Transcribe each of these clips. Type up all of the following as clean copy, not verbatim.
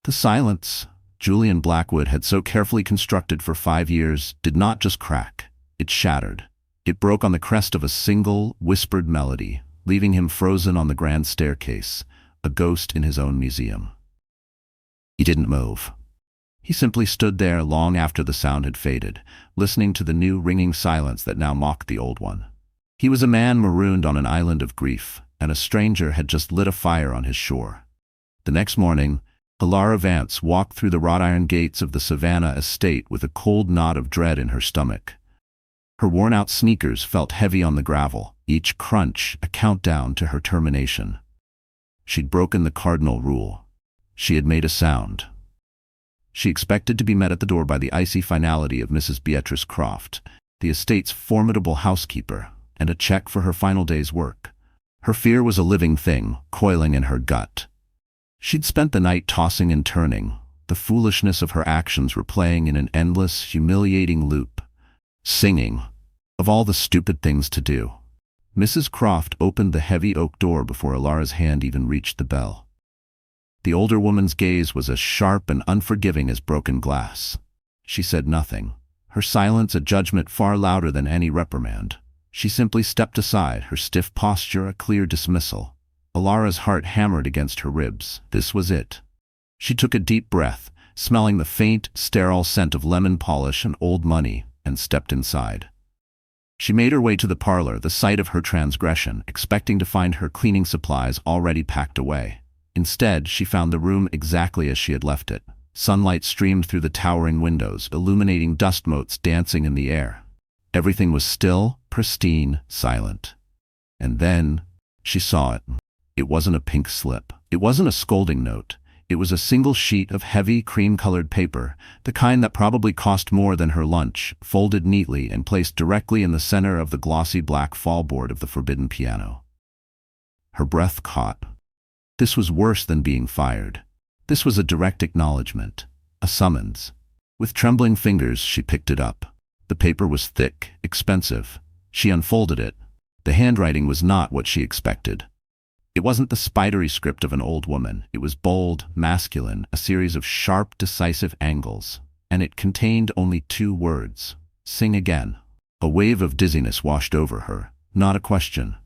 The silence Julian Blackwood had so carefully constructed for 5 years did not just crack, it shattered. It broke on the crest of a single, whispered melody, leaving him frozen on the grand staircase, a ghost in his own museum. He didn't move. He simply stood there long after the sound had faded, listening to the new ringing silence that now mocked the old one. He was a man marooned on an island of grief, and a stranger had just lit a fire on his shore. The next morning, Alara Vance walked through the wrought iron gates of the Savannah estate with a cold knot of dread in her stomach. Her worn-out sneakers felt heavy on the gravel, each crunch a countdown to her termination. She'd broken the cardinal rule. She had made a sound. She expected to be met at the door by the icy finality of Mrs. Beatrice Croft, the estate's formidable housekeeper, and a check for her final day's work. Her fear was a living thing, coiling in her gut. She'd spent the night tossing and turning, the foolishness of her actions replaying in an endless, humiliating loop. Singing, of all the stupid things to do. Mrs. Croft opened the heavy oak door before Alara's hand even reached the bell. The older woman's gaze was as sharp and unforgiving as broken glass. She said nothing, her silence a judgment far louder than any reprimand. She simply stepped aside, her stiff posture a clear dismissal. Alara's heart hammered against her ribs. This was it. She took a deep breath, smelling the faint, sterile scent of lemon polish and old money, and stepped inside. She made her way to the parlor, the site of her transgression, expecting to find her cleaning supplies already packed away. Instead, she found the room exactly as she had left it. Sunlight streamed through the towering windows, illuminating dust motes dancing in the air. Everything was still, pristine, silent. And then, she saw it. It wasn't a pink slip. It wasn't a scolding note. It was a single sheet of heavy, cream-colored paper, the kind that probably cost more than her lunch, folded neatly and placed directly in the center of the glossy black fallboard of the forbidden piano. Her breath caught. This was worse than being fired. This was a direct acknowledgement, a summons. With trembling fingers, she picked it up. The paper was thick, expensive. She unfolded it. The handwriting was not what she expected. It wasn't the spidery script of an old woman. It was bold, masculine, a series of sharp, decisive angles. And it contained only 2 words. Sing again. A wave of dizziness washed over her. Not a question.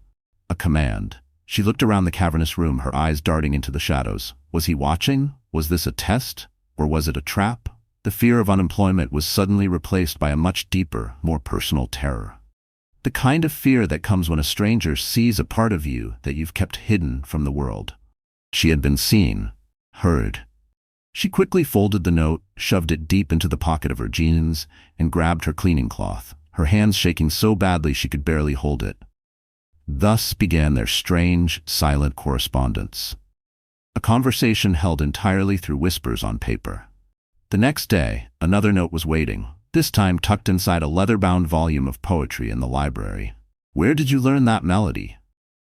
A command. She looked around the cavernous room, her eyes darting into the shadows. Was he watching? Was this a test? Or was it a trap? The fear of unemployment was suddenly replaced by a much deeper, more personal terror. The kind of fear that comes when a stranger sees a part of you that you've kept hidden from the world. She had been seen, heard. She quickly folded the note, shoved it deep into the pocket of her jeans, and grabbed her cleaning cloth, her hands shaking so badly she could barely hold it. Thus began their strange, silent correspondence. A conversation held entirely through whispers on paper. The next day, another note was waiting, this time tucked inside a leather-bound volume of poetry in the library. Where did you learn that melody?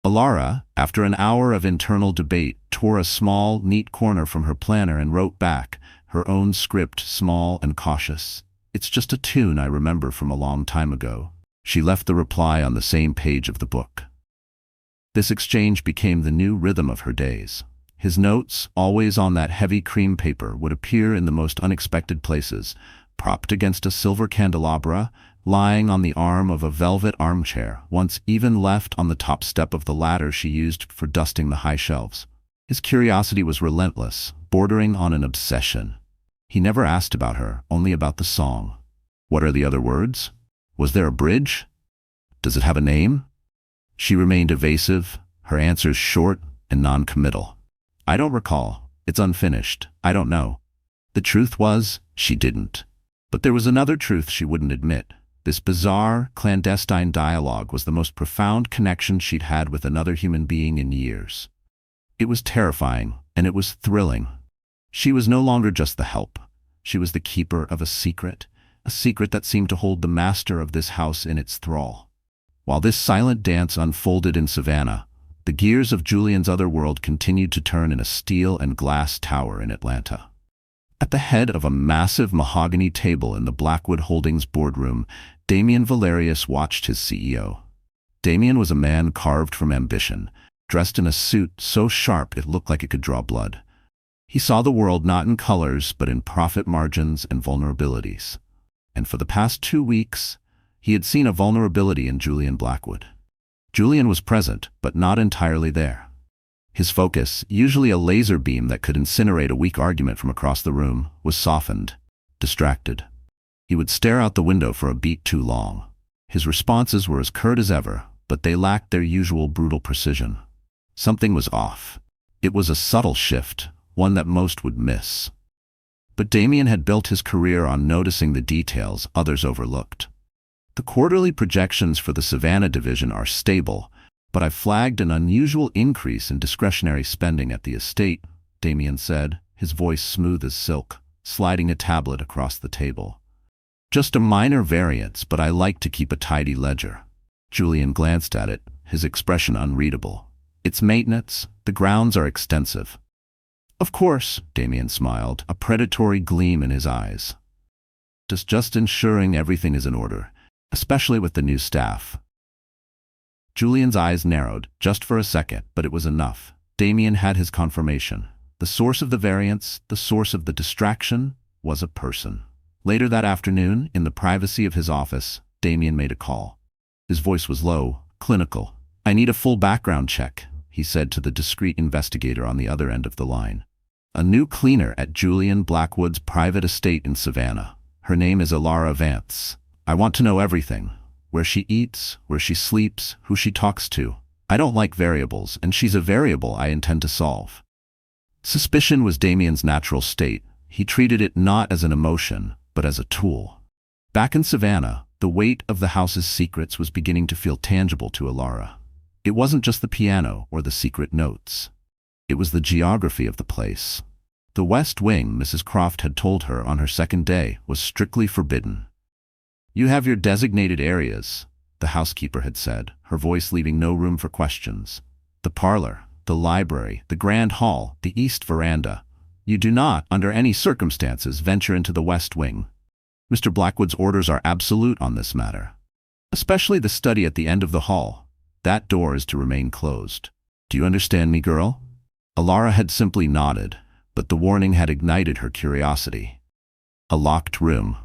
Alara, after an hour of internal debate, tore a small, neat corner from her planner and wrote back, her own script small and cautious. It's just a tune I remember from a long time ago. She left the reply on the same page of the book. This exchange became the new rhythm of her days. His notes, always on that heavy cream paper, would appear in the most unexpected places, propped against a silver candelabra, lying on the arm of a velvet armchair, once even left on the top step of the ladder she used for dusting the high shelves. His curiosity was relentless, bordering on an obsession. He never asked about her, only about the song. What are the other words? Was there a bridge? Does it have a name? She remained evasive, her answers short and non-committal. I don't recall. It's unfinished. I don't know. The truth was, she didn't. But there was another truth she wouldn't admit. This bizarre, clandestine dialogue was the most profound connection she'd had with another human being in years. It was terrifying, and it was thrilling. She was no longer just the help. She was the keeper of a secret that seemed to hold the master of this house in its thrall. While this silent dance unfolded in Savannah, the gears of Julian's other world continued to turn in a steel and glass tower in Atlanta. At the head of a massive mahogany table in the Blackwood Holdings boardroom, Damian Valerius watched his CEO. Damian was a man carved from ambition, dressed in a suit so sharp it looked like it could draw blood. He saw the world not in colors, but in profit margins and vulnerabilities. And for the past 2 weeks, he had seen a vulnerability in Julian Blackwood. Julian was present, but not entirely there. His focus, usually a laser beam that could incinerate a weak argument from across the room, was softened, distracted. He would stare out the window for a beat too long. His responses were as curt as ever, but they lacked their usual brutal precision. Something was off. It was a subtle shift, one that most would miss. But Damien had built his career on noticing the details others overlooked. The quarterly projections for the Savannah division are stable, but I flagged an unusual increase in discretionary spending at the estate, Damien said, his voice smooth as silk, sliding a tablet across the table. Just a minor variance, but I like to keep a tidy ledger. Julian glanced at it, his expression unreadable. It's maintenance. The grounds are extensive. Of course, Damien smiled, a predatory gleam in his eyes. Just ensuring everything is in order, especially with the new staff. Julian's eyes narrowed, just for a second, but it was enough. Damien had his confirmation. The source of the variance, the source of the distraction, was a person. Later that afternoon, in the privacy of his office, Damien made a call. His voice was low, clinical. "I need a full background check," he said to the discreet investigator on the other end of the line. "A new cleaner at Julian Blackwood's private estate in Savannah. Her name is Alara Vance. I want to know everything. Where she eats, where she sleeps, who she talks to. I don't like variables, and she's a variable I intend to solve." Suspicion was Damien's natural state. He treated it not as an emotion, but as a tool. Back in Savannah, the weight of the house's secrets was beginning to feel tangible to Alara. It wasn't just the piano or the secret notes. It was the geography of the place. The West Wing, Mrs. Croft had told her on her second day, was strictly forbidden. "You have your designated areas," the housekeeper had said, her voice leaving no room for questions. "The parlor, the library, the grand hall, the east veranda. You do not, under any circumstances, venture into the West Wing. Mr. Blackwood's orders are absolute on this matter. Especially the study at the end of the hall. That door is to remain closed. Do you understand me, girl?" Alara had simply nodded, but the warning had ignited her curiosity. A locked room.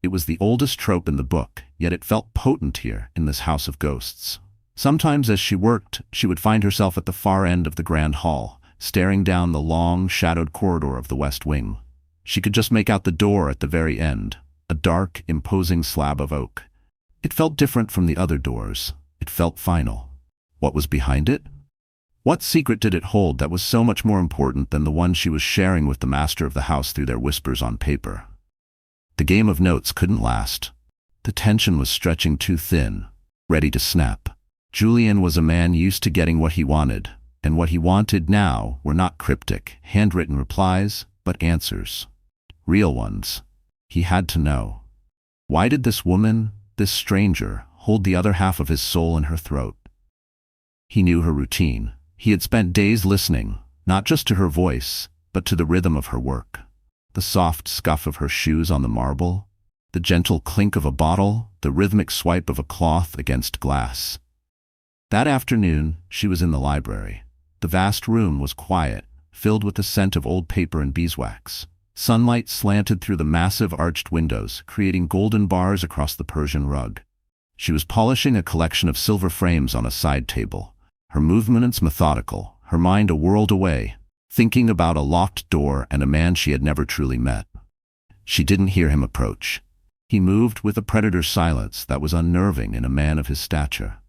It was the oldest trope in the book, yet it felt potent here in this house of ghosts. Sometimes as she worked, she would find herself at the far end of the grand hall, staring down the long, shadowed corridor of the West Wing. She could just make out the door at the very end, a dark, imposing slab of oak. It felt different from the other doors. It felt final. What was behind it? What secret did it hold that was so much more important than the one she was sharing with the master of the house through their whispers on paper? The game of notes couldn't last. The tension was stretching too thin, ready to snap. Julian was a man used to getting what he wanted, and what he wanted now were not cryptic, handwritten replies, but answers. Real ones. He had to know. Why did this woman, this stranger, hold the other half of his soul in her throat? He knew her routine. He had spent days listening, not just to her voice, but to the rhythm of her work. The soft scuff of her shoes on the marble, the gentle clink of a bottle, the rhythmic swipe of a cloth against glass. That afternoon, she was in the library. The vast room was quiet, filled with the scent of old paper and beeswax. Sunlight slanted through the massive arched windows, creating golden bars across the Persian rug. She was polishing a collection of silver frames on a side table, her movements methodical, her mind a world away, thinking about a locked door and a man she had never truly met. She didn't hear him approach. He moved with a predator's silence that was unnerving in a man of his stature.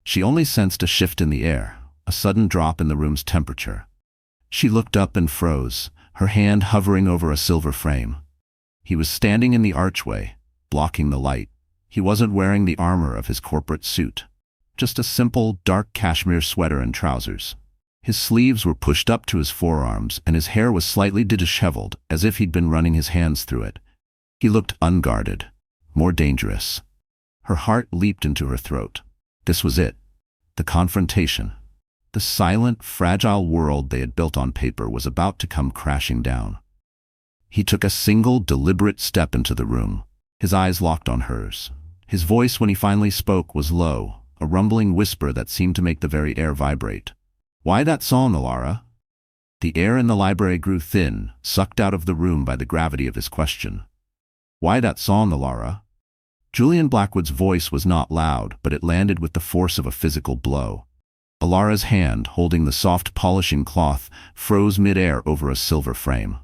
She only sensed a shift in the air, a sudden drop in the room's temperature. She looked up and froze, her hand hovering over a silver frame. He was standing in the archway, blocking the light. He wasn't wearing the armor of his corporate suit, just a simple, dark cashmere sweater and trousers. His sleeves were pushed up to his forearms, and his hair was slightly disheveled, as if he'd been running his hands through it. He looked unguarded, more dangerous. Her heart leaped into her throat. This was it. The confrontation. The silent, fragile world they had built on paper was about to come crashing down. He took a single, deliberate step into the room. His eyes locked on hers. His voice, when he finally spoke, was low, a rumbling whisper that seemed to make the very air vibrate. "Why that song, Alara?" The air in the library grew thin, sucked out of the room by the gravity of his question. "Why that song, Alara?" Julian Blackwood's voice was not loud, but it landed with the force of a physical blow. Alara's hand, holding the soft polishing cloth, froze mid-air over a silver frame.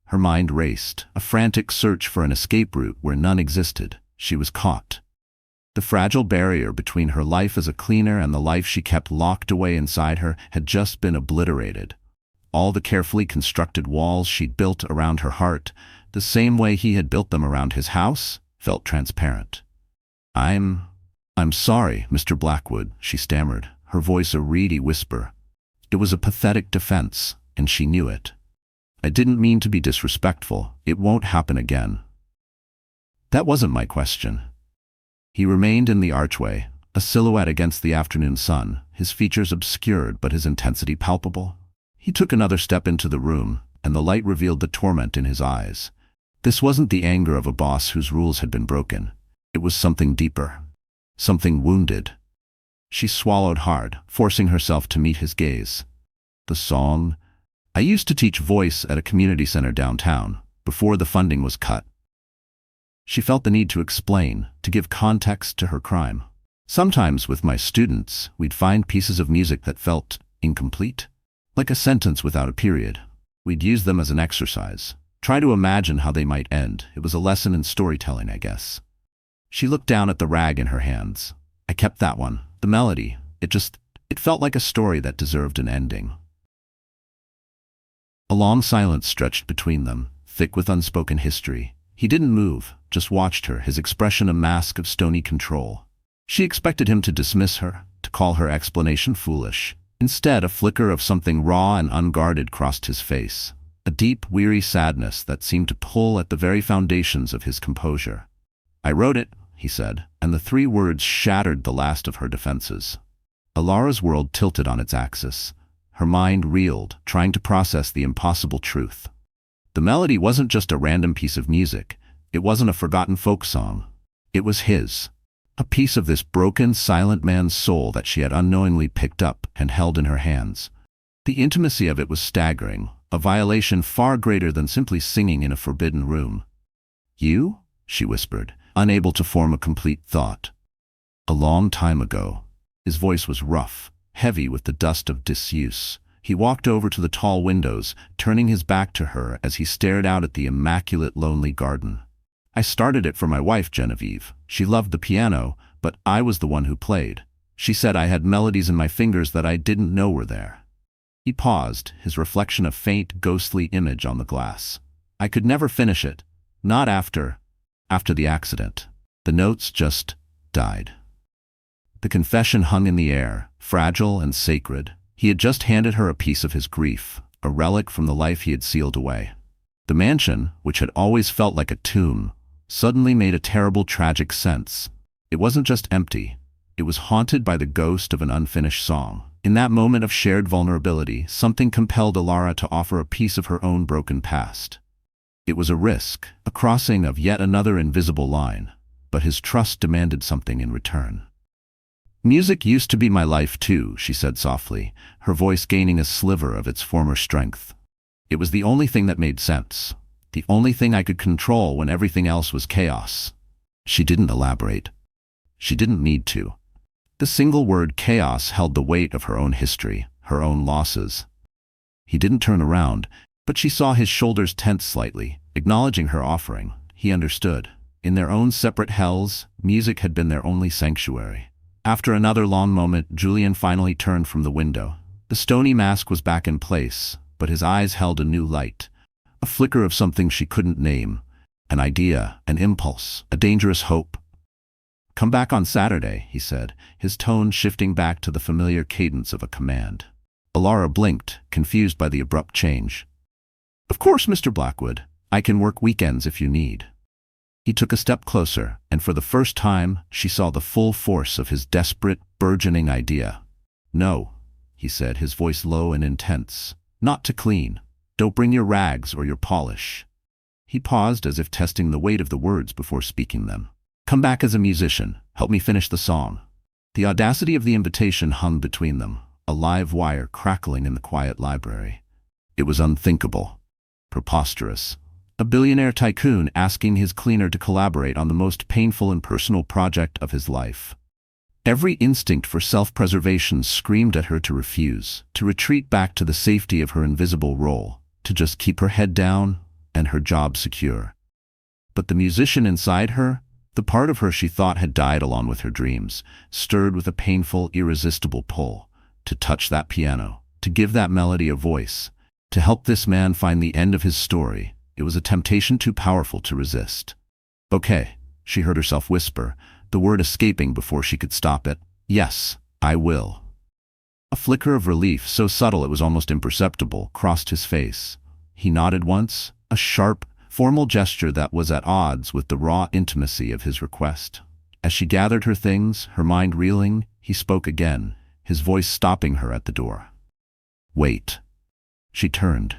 Her mind raced, a frantic search for an escape route where none existed. She was caught. The fragile barrier between her life as a cleaner and the life she kept locked away inside her had just been obliterated. All the carefully constructed walls she'd built around her heart, the same way he had built them around his house, felt transparent. I'm sorry, Mr. Blackwood," she stammered, her voice a reedy whisper. It was a pathetic defense, and she knew it. "I didn't mean to be disrespectful. It won't happen again." "That wasn't my question." He remained in the archway, a silhouette against the afternoon sun, his features obscured but his intensity palpable. He took another step into the room, and the light revealed the torment in his eyes. This wasn't the anger of a boss whose rules had been broken. It was something deeper. Something wounded. She swallowed hard, forcing herself to meet his gaze. "The song? I used to teach voice at a community center downtown, before the funding was cut." She felt the need to explain, to give context to her crime. "Sometimes with my students, we'd find pieces of music that felt incomplete, like a sentence without a period. We'd use them as an exercise. Try to imagine how they might end. It was a lesson in storytelling, I guess." She looked down at the rag in her hands. "I kept that one. The melody. It felt like a story that deserved an ending." A long silence stretched between them, thick with unspoken history. He didn't move, just watched her, his expression a mask of stony control. She expected him to dismiss her, to call her explanation foolish. Instead, a flicker of something raw and unguarded crossed his face. A deep, weary sadness that seemed to pull at the very foundations of his composure. "I wrote it," he said, and the three words shattered the last of her defenses. Alara's world tilted on its axis. Her mind reeled, trying to process the impossible truth. The melody wasn't just a random piece of music. It wasn't a forgotten folk song. It was his. A piece of this broken, silent man's soul that she had unknowingly picked up and held in her hands. The intimacy of it was staggering, a violation far greater than simply singing in a forbidden room. "You?" she whispered, unable to form a complete thought. "A long time ago." His voice was rough, heavy with the dust of disuse. He walked over to the tall windows, turning his back to her as he stared out at the immaculate, lonely garden. "I started it for my wife, Genevieve. She loved the piano, but I was the one who played. She said I had melodies in my fingers that I didn't know were there." He paused, his reflection a faint, ghostly image on the glass. "I could never finish it. Not after the accident. The notes just died." The confession hung in the air, fragile and sacred. He had just handed her a piece of his grief, a relic from the life he had sealed away. The mansion, which had always felt like a tomb, suddenly made a terrible, tragic sense. It wasn't just empty. It was haunted by the ghost of an unfinished song. In that moment of shared vulnerability, something compelled Alara to offer a piece of her own broken past. It was a risk, a crossing of yet another invisible line, but his trust demanded something in return. "Music used to be my life too," she said softly, her voice gaining a sliver of its former strength. "It was the only thing that made sense, the only thing I could control when everything else was chaos." She didn't elaborate. She didn't need to. The single word chaos held the weight of her own history, her own losses. He didn't turn around, but she saw his shoulders tense slightly, acknowledging her offering. He understood. In their own separate hells, music had been their only sanctuary. After another long moment, Julian finally turned from the window. The stony mask was back in place, but his eyes held a new light, a flicker of something she couldn't name, an idea, an impulse, a dangerous hope. "Come back on Saturday," he said, his tone shifting back to the familiar cadence of a command. Alara blinked, confused by the abrupt change. "Of course, Mr. Blackwood. I can work weekends if you need." He took a step closer, and for the first time, she saw the full force of his desperate, burgeoning idea. "No," he said, his voice low and intense. "Not to clean. Don't bring your rags or your polish." He paused as if testing the weight of the words before speaking them. "Come back as a musician. Help me finish the song." The audacity of the invitation hung between them, a live wire crackling in the quiet library. It was unthinkable. Preposterous. A billionaire tycoon asking his cleaner to collaborate on the most painful and personal project of his life. Every instinct for self-preservation screamed at her to refuse, to retreat back to the safety of her invisible role, to just keep her head down and her job secure. But the musician inside her, the part of her she thought had died along with her dreams, stirred with a painful, irresistible pull, to touch that piano, to give that melody a voice, to help this man find the end of his story. It was a temptation too powerful to resist. "Okay," she heard herself whisper, the word escaping before she could stop it. "Yes, I will." A flicker of relief, so subtle it was almost imperceptible, crossed his face. He nodded once, a sharp, formal gesture that was at odds with the raw intimacy of his request. As she gathered her things, her mind reeling, he spoke again, his voice stopping her at the door. "Wait." She turned.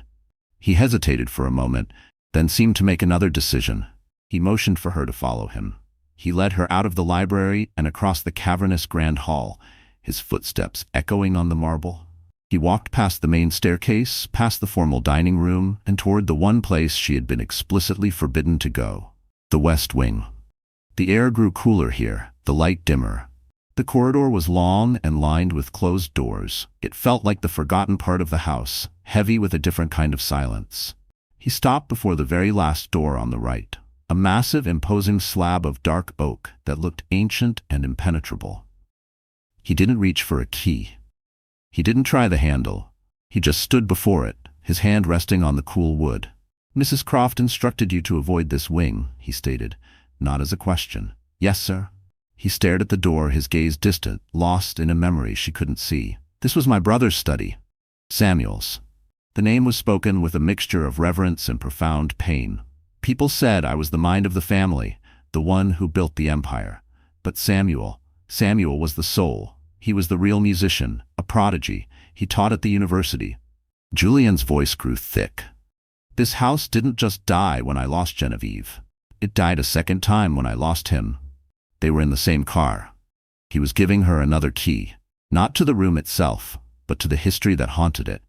He hesitated for a moment, then seemed to make another decision. He motioned for her to follow him. He led her out of the library and across the cavernous grand hall, his footsteps echoing on the marble. He walked past the main staircase, past the formal dining room, and toward the one place she had been explicitly forbidden to go, the West Wing. The air grew cooler here, the light dimmer. The corridor was long and lined with closed doors. It felt like the forgotten part of the house, heavy with a different kind of silence. He stopped before the very last door on the right, a massive, imposing slab of dark oak that looked ancient and impenetrable. He didn't reach for a key. He didn't try the handle. He just stood before it, his hand resting on the cool wood. "Mrs. Croft instructed you to avoid this wing," he stated, not as a question. "Yes, sir." He stared at the door, his gaze distant, lost in a memory she couldn't see. "This was my brother's study. Samuel's." The name was spoken with a mixture of reverence and profound pain. "People said I was the mind of the family, the one who built the empire. But Samuel was the soul. He was the real musician, a prodigy. He taught at the university." Julian's voice grew thick. "This house didn't just die when I lost Genevieve. It died a second time when I lost him." They were in the same car. He was giving her another key, not to the room itself, but to the history that haunted it.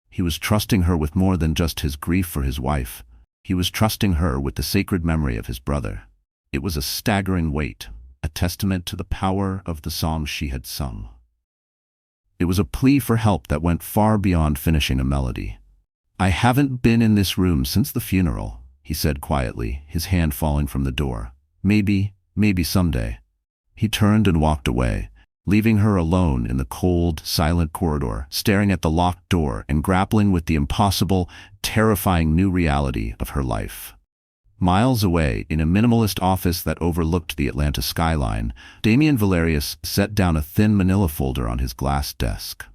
He was trusting her with more than just his grief for his wife. He was trusting her with the sacred memory of his brother. It was a staggering weight, a testament to the power of the songs she had sung. It was a plea for help that went far beyond finishing a melody. "I haven't been in this room since the funeral," he said quietly, his hand falling from the door. Maybe someday." He turned and walked away, leaving her alone in the cold, silent corridor, staring at the locked door and grappling with the impossible, terrifying new reality of her life. Miles away, in a minimalist office that overlooked the Atlanta skyline, Damian Valerius set down a thin manila folder on his glass desk.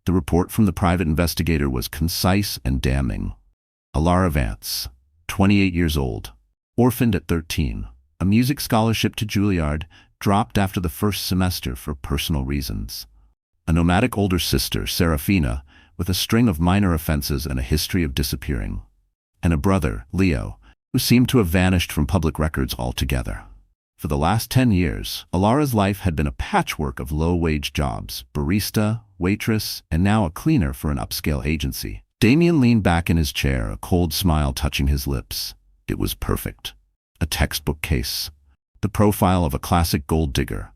The report from the private investigator was concise and damning. Alara Vance, 28 years old, orphaned at 13, a music scholarship to Juilliard, dropped after the first semester for personal reasons. A nomadic older sister, Serafina, with a string of minor offenses and a history of disappearing. And a brother, Leo, who seemed to have vanished from public records altogether. For the last 10 years, Alara's life had been a patchwork of low-wage jobs, barista, waitress, and now a cleaner for an upscale agency. Damian leaned back in his chair, a cold smile touching his lips. It was perfect. A textbook case. The profile of a classic gold digger.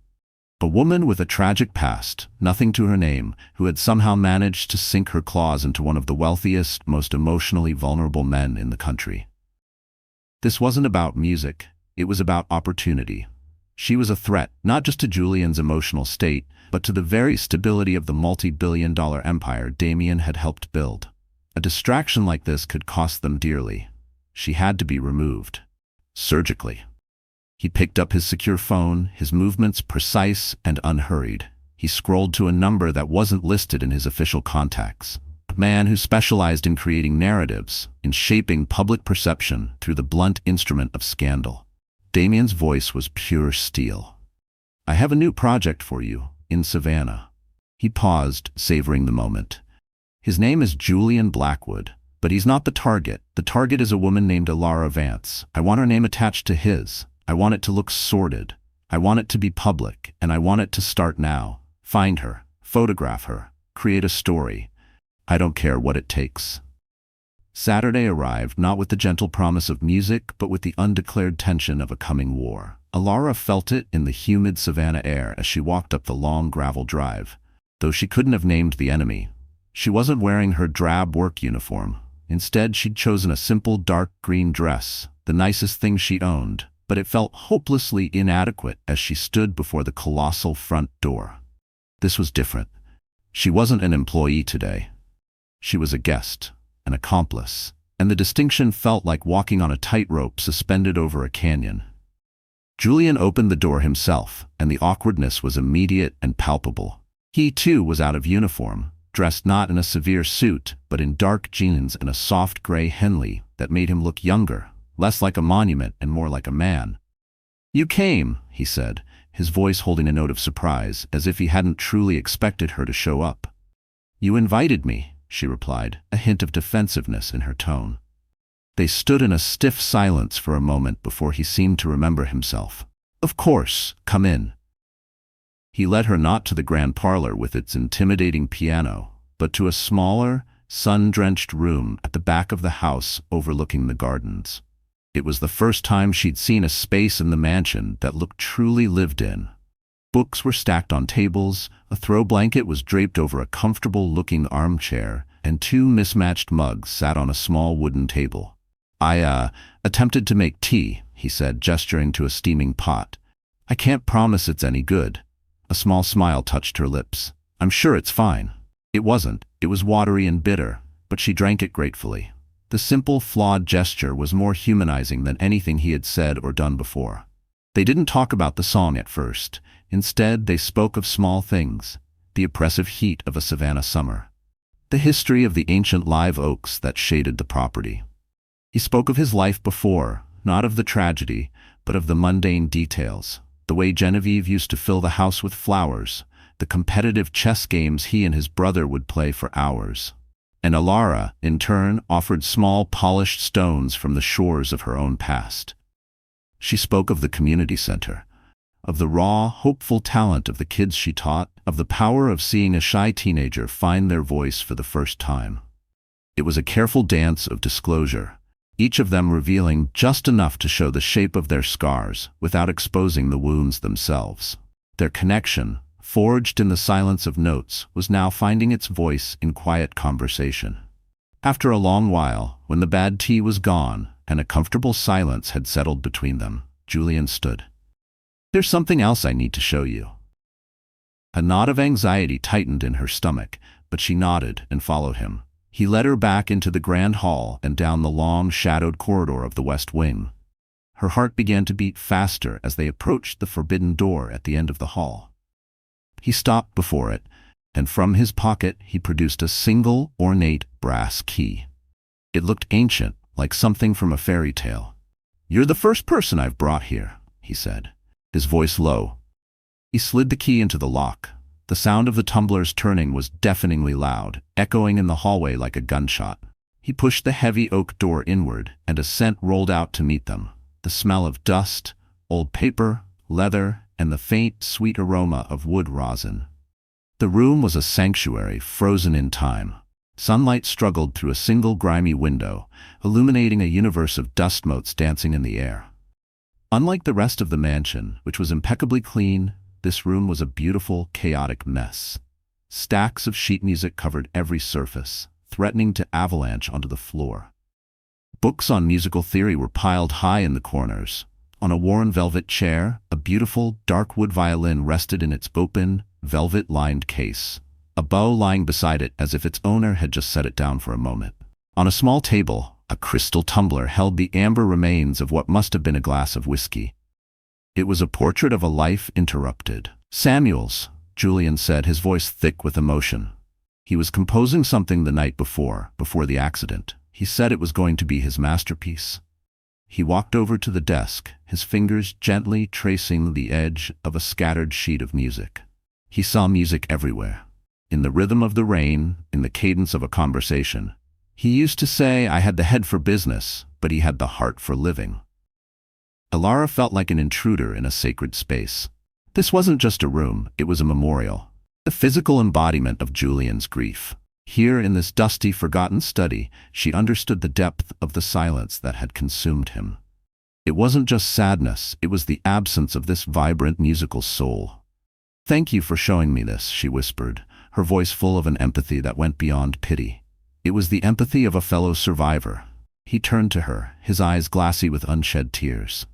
A woman with a tragic past, nothing to her name, who had somehow managed to sink her claws into one of the wealthiest, most emotionally vulnerable men in the country. This wasn't about music, it was about opportunity. She was a threat, not just to Julian's emotional state, but to the very stability of the multi-billion-dollar empire Damian had helped build. A distraction like this could cost them dearly. She had to be removed. Surgically. He picked up his secure phone, his movements precise and unhurried. He scrolled to a number that wasn't listed in his official contacts. A man who specialized in creating narratives, in shaping public perception through the blunt instrument of scandal. Damian's voice was pure steel. "I have a new project for you, in Savannah." He paused, savoring the moment. His name is Julian Blackwood, but he's not the target. The target is a woman named Alara Vance. I want her name attached to his. I want it to look sordid. I want it to be public, and I want it to start now. Find her, photograph her, create a story. I don't care what it takes. Saturday arrived not with the gentle promise of music, but with the undeclared tension of a coming war. Alara felt it in the humid savannah air as she walked up the long gravel drive. Though she couldn't have named the enemy, she wasn't wearing her drab work uniform. Instead, she'd chosen a simple dark green dress, the nicest thing she owned, but it felt hopelessly inadequate as she stood before the colossal front door. This was different. She wasn't an employee today. She was a guest, an accomplice, and the distinction felt like walking on a tightrope suspended over a canyon. Julian opened the door himself, and the awkwardness was immediate and palpable. He, too, was out of uniform, dressed not in a severe suit, but in dark jeans and a soft gray Henley that made him look younger, less like a monument and more like a man. "You came," he said, his voice holding a note of surprise, as if he hadn't truly expected her to show up. "You invited me," she replied, a hint of defensiveness in her tone. They stood in a stiff silence for a moment before he seemed to remember himself. "Of course, come in." He led her not to the grand parlor with its intimidating piano, but to a smaller, sun-drenched room at the back of the house overlooking the gardens. It was the first time she'd seen a space in the mansion that looked truly lived in. Books were stacked on tables, a throw blanket was draped over a comfortable-looking armchair, and two mismatched mugs sat on a small wooden table. "I attempted to make tea," he said, gesturing to a steaming pot. "I can't promise it's any good." A small smile touched her lips. "I'm sure it's fine." It wasn't. It was watery and bitter, but she drank it gratefully. The simple, flawed gesture was more humanizing than anything he had said or done before. They didn't talk about the song at first. Instead, they spoke of small things, the oppressive heat of a savannah summer, the history of the ancient live oaks that shaded the property. He spoke of his life before, not of the tragedy, but of the mundane details, the way Genevieve used to fill the house with flowers, the competitive chess games he and his brother would play for hours. And Alara, in turn, offered small polished stones from the shores of her own past. She spoke of the community center, of the raw, hopeful talent of the kids she taught, of the power of seeing a shy teenager find their voice for the first time. It was a careful dance of disclosure, each of them revealing just enough to show the shape of their scars without exposing the wounds themselves. Their connection, forged in the silence of notes, was now finding its voice in quiet conversation. After a long while, when the bad tea was gone and a comfortable silence had settled between them, Julian stood. "There's something else I need to show you." A knot of anxiety tightened in her stomach, but she nodded and followed him. He led her back into the grand hall and down the long, shadowed corridor of the west wing. Her heart began to beat faster as they approached the forbidden door at the end of the hall. He stopped before it, and from his pocket he produced a single, ornate brass key. It looked ancient, like something from a fairy tale. "You're the first person I've brought here," he said, his voice low. He slid the key into the lock. The sound of the tumblers turning was deafeningly loud, echoing in the hallway like a gunshot. He pushed the heavy oak door inward, and a scent rolled out to meet them, the smell of dust, old paper, leather, and the faint, sweet aroma of wood rosin. The room was a sanctuary frozen in time. Sunlight struggled through a single grimy window, illuminating a universe of dust motes dancing in the air. Unlike the rest of the mansion, which was impeccably clean, this room was a beautiful, chaotic mess. Stacks of sheet music covered every surface, threatening to avalanche onto the floor. Books on musical theory were piled high in the corners. On a worn velvet chair, a beautiful, dark wood violin rested in its open, velvet-lined case, a bow lying beside it as if its owner had just set it down for a moment. On a small table, a crystal tumbler held the amber remains of what must have been a glass of whiskey. It was a portrait of a life interrupted. "Samuel's," Julian said, his voice thick with emotion. He was composing something the night before the accident. He said it was going to be his masterpiece. He walked over to the desk, his fingers gently tracing the edge of a scattered sheet of music. He saw music everywhere. In the rhythm of the rain, in the cadence of a conversation. He used to say, "I had the head for business, but he had the heart for living." Alara felt like an intruder in a sacred space. This wasn't just a room, it was a memorial, the physical embodiment of Julian's grief. Here in this dusty, forgotten study, she understood the depth of the silence that had consumed him. It wasn't just sadness, it was the absence of this vibrant musical soul. "Thank you for showing me this," she whispered, her voice full of an empathy that went beyond pity. It was the empathy of a fellow survivor. He turned to her, his eyes glassy with unshed tears.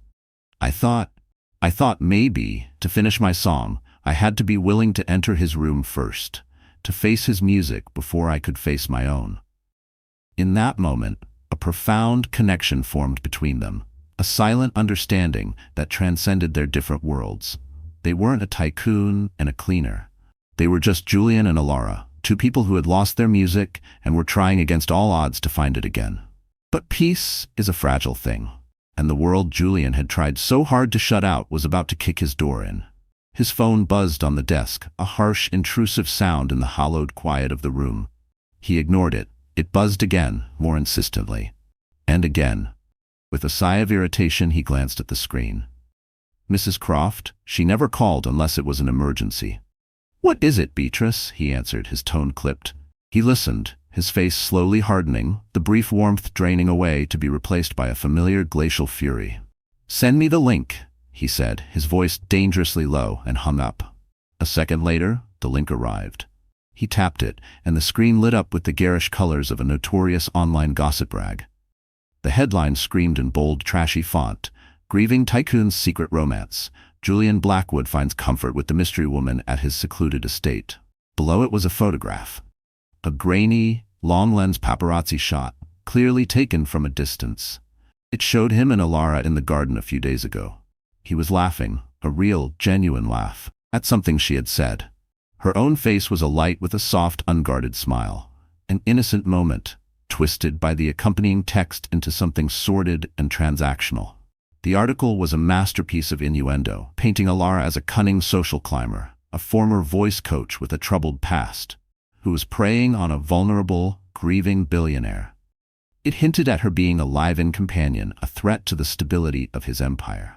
I thought maybe, to finish my song, I had to be willing to enter his room first, to face his music before I could face my own." In that moment, a profound connection formed between them, a silent understanding that transcended their different worlds. They weren't a tycoon and a cleaner. They were just Julian and Alara, two people who had lost their music and were trying against all odds to find it again. But peace is a fragile thing, and the world Julian had tried so hard to shut out was about to kick his door in. His phone buzzed on the desk, a harsh, intrusive sound in the hallowed quiet of the room. He ignored it. It buzzed again, more insistently. And again. With a sigh of irritation, he glanced at the screen. "Mrs. Croft?" She never called unless it was an emergency. "What is it, Beatrice?" he answered, his tone clipped. He listened, his face slowly hardening, the brief warmth draining away to be replaced by a familiar glacial fury. "Send me the link," he said, his voice dangerously low, and hung up. A second later, the link arrived. He tapped it, and the screen lit up with the garish colors of a notorious online gossip rag. The headline screamed in bold, trashy font, "Grieving Tycoon's Secret Romance. Julian Blackwood finds comfort with the mystery woman at his secluded estate." Below it was a photograph. A grainy, long-lens paparazzi shot, clearly taken from a distance. It showed him and Alara in the garden a few days ago. He was laughing, a real, genuine laugh, at something she had said. Her own face was alight with a soft, unguarded smile. An innocent moment, twisted by the accompanying text into something sordid and transactional. The article was a masterpiece of innuendo, painting Alara as a cunning social climber, a former voice coach with a troubled past, who was preying on a vulnerable, grieving billionaire. It hinted at her being a live-in companion, a threat to the stability of his empire.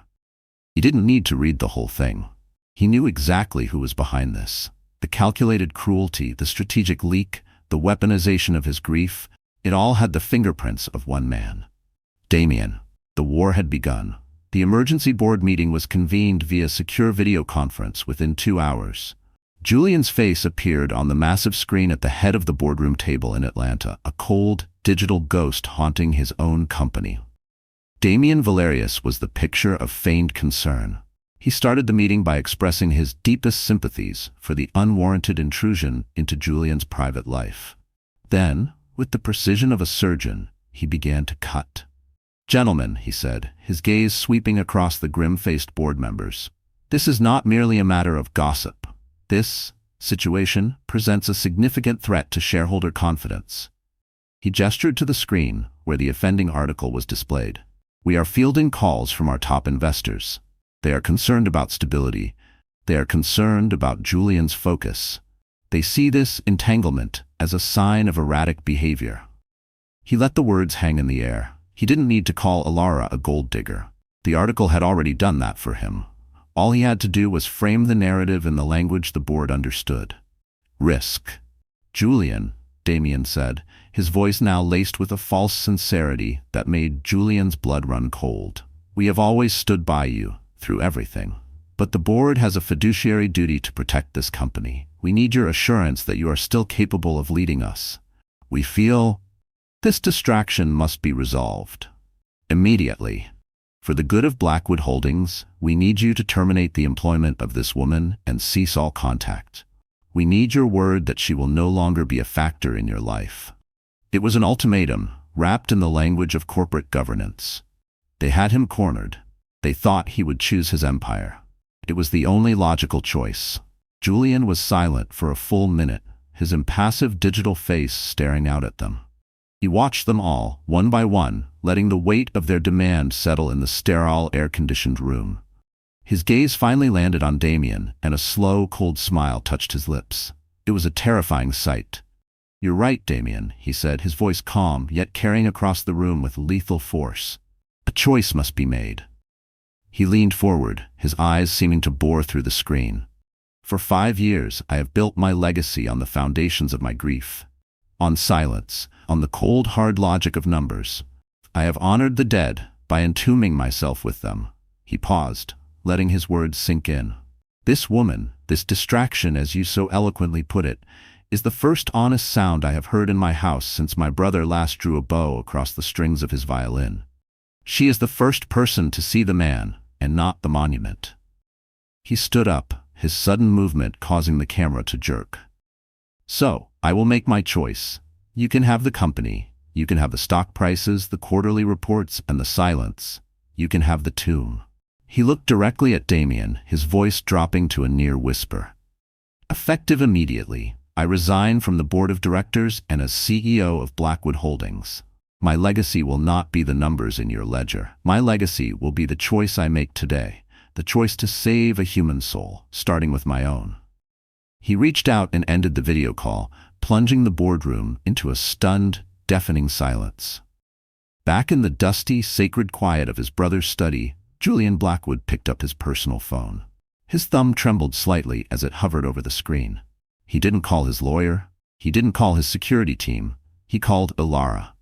He didn't need to read the whole thing. He knew exactly who was behind this. The calculated cruelty, the strategic leak, the weaponization of his grief, it all had the fingerprints of one man. Damien. The war had begun. The emergency board meeting was convened via secure video conference within 2 hours. Julian's face appeared on the massive screen at the head of the boardroom table in Atlanta, a cold, digital ghost haunting his own company. Damien Valerius was the picture of feigned concern. He started the meeting by expressing his deepest sympathies for the unwarranted intrusion into Julian's private life. Then, with the precision of a surgeon, he began to cut. "Gentlemen," he said, his gaze sweeping across the grim-faced board members, "this is not merely a matter of gossip. This situation presents a significant threat to shareholder confidence." He gestured to the screen, where the offending article was displayed. "We are fielding calls from our top investors. They are concerned about stability. They are concerned about Julian's focus. They see this entanglement as a sign of erratic behavior." He let the words hang in the air. He didn't need to call Alara a gold digger. The article had already done that for him. All he had to do was frame the narrative in the language the board understood. "Risk." "Julian," Damien said, his voice now laced with a false sincerity that made Julian's blood run cold. "We have always stood by you, through everything. But the board has a fiduciary duty to protect this company. We need your assurance that you are still capable of leading us. We feel this distraction must be resolved immediately. For the good of Blackwood Holdings, we need you to terminate the employment of this woman and cease all contact. We need your word that she will no longer be a factor in your life." It was an ultimatum, wrapped in the language of corporate governance. They had him cornered. They thought he would choose his empire. It was the only logical choice. Julian was silent for a full minute, his impassive digital face staring out at them. He watched them all, one by one, letting the weight of their demand settle in the sterile, air-conditioned room. His gaze finally landed on Damien, and a slow, cold smile touched his lips. It was a terrifying sight. "You're right, Damien," he said, his voice calm, yet carrying across the room with lethal force. "A choice must be made." He leaned forward, his eyes seeming to bore through the screen. "For 5 years, I have built my legacy on the foundations of my grief. On silence, on the cold, hard logic of numbers. I have honored the dead by entombing myself with them. He paused, letting his words sink in. This woman, this distraction as you so eloquently put it, is the first honest sound I have heard in my house since my brother last drew a bow across the strings of his violin. She is the first person to see the man, and not the monument. He stood up, his sudden movement causing the camera to jerk. So, I will make my choice. You can have the company. You can have the stock prices, the quarterly reports, and the silence. You can have the tomb. He looked directly at Damien, his voice dropping to a near whisper. Effective immediately, I resign from the board of directors and as CEO of Blackwood Holdings. My legacy will not be the numbers in your ledger. My legacy will be the choice I make today, the choice to save a human soul, starting with my own. He reached out and ended the video call, plunging the boardroom into a stunned, deafening silence. Back in the dusty, sacred quiet of his brother's study, Julian Blackwood picked up his personal phone. His thumb trembled slightly as it hovered over the screen. He didn't call his lawyer. He didn't call his security team. He called Ilara.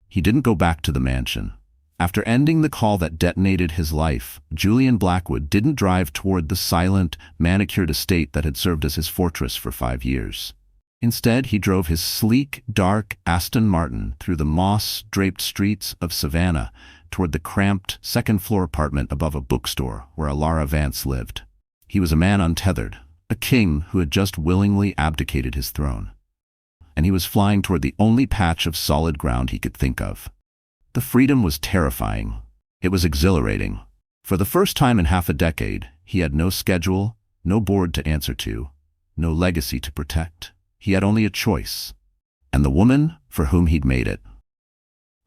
He didn't go back to the mansion. After ending the call that detonated his life, Julian Blackwood didn't drive toward the silent, manicured estate that had served as his fortress for 5 years. Instead, he drove his sleek, dark Aston Martin through the moss-draped streets of Savannah toward the cramped, second-floor apartment above a bookstore where Ilara Vance lived. He was a man untethered, a king who had just willingly abdicated his throne. And he was flying toward the only patch of solid ground he could think of. The freedom was terrifying. It was exhilarating. For the first time in half a decade, he had no schedule, no board to answer to, no legacy to protect. He had only a choice. And the woman for whom he'd made it.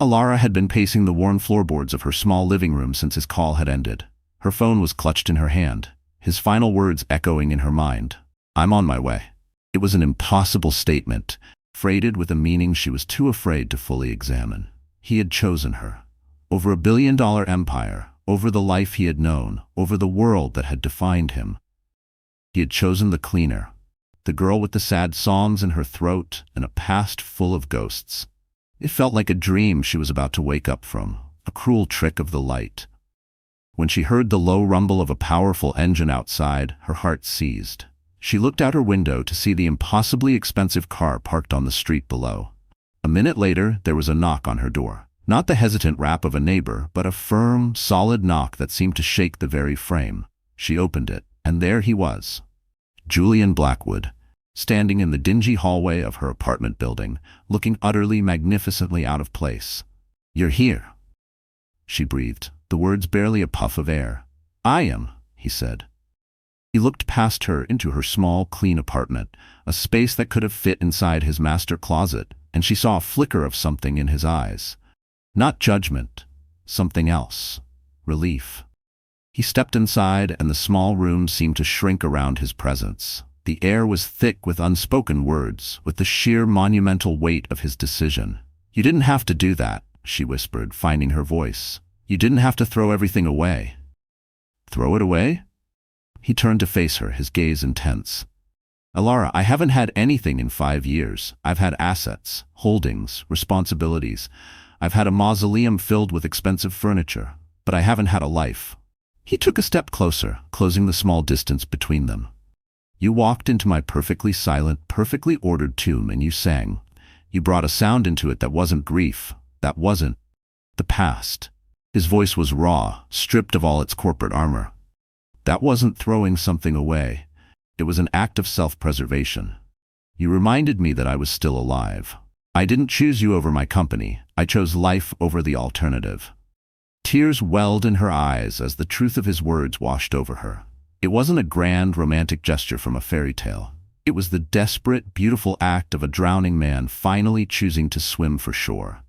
Ilara had been pacing the worn floorboards of her small living room since his call had ended. Her phone was clutched in her hand, his final words echoing in her mind. I'm on my way. It was an impossible statement, freighted with a meaning she was too afraid to fully examine. He had chosen her. Over $1 billion empire, over the life he had known, over the world that had defined him. He had chosen the cleaner, the girl with the sad songs in her throat and a past full of ghosts. It felt like a dream she was about to wake up from, a cruel trick of the light. When she heard the low rumble of a powerful engine outside, her heart seized. She looked out her window to see the impossibly expensive car parked on the street below. A minute later, there was a knock on her door. Not the hesitant rap of a neighbor, but a firm, solid knock that seemed to shake the very frame. She opened it, and there he was. Julian Blackwood, standing in the dingy hallway of her apartment building, looking utterly magnificently out of place. You're here, she breathed, the words barely a puff of air. I am, he said. He looked past her into her small, clean apartment, a space that could have fit inside his master closet, and she saw a flicker of something in his eyes. Not judgment, something else. Relief. He stepped inside, and the small room seemed to shrink around his presence. The air was thick with unspoken words, with the sheer monumental weight of his decision. You didn't have to do that, she whispered, finding her voice. You didn't have to throw everything away. Throw it away? He turned to face her, his gaze intense. Ilara, I haven't had anything in 5 years. I've had assets, holdings, responsibilities. I've had a mausoleum filled with expensive furniture, but I haven't had a life. He took a step closer, closing the small distance between them. You walked into my perfectly silent, perfectly ordered tomb and you sang. You brought a sound into it that wasn't grief, that wasn't the past. His voice was raw, stripped of all its corporate armor. That wasn't throwing something away. It was an act of self-preservation. You reminded me that I was still alive. I didn't choose you over my company. I chose life over the alternative. Tears welled in her eyes as the truth of his words washed over her. It wasn't a grand, romantic gesture from a fairy tale. It was the desperate, beautiful act of a drowning man finally choosing to swim for shore.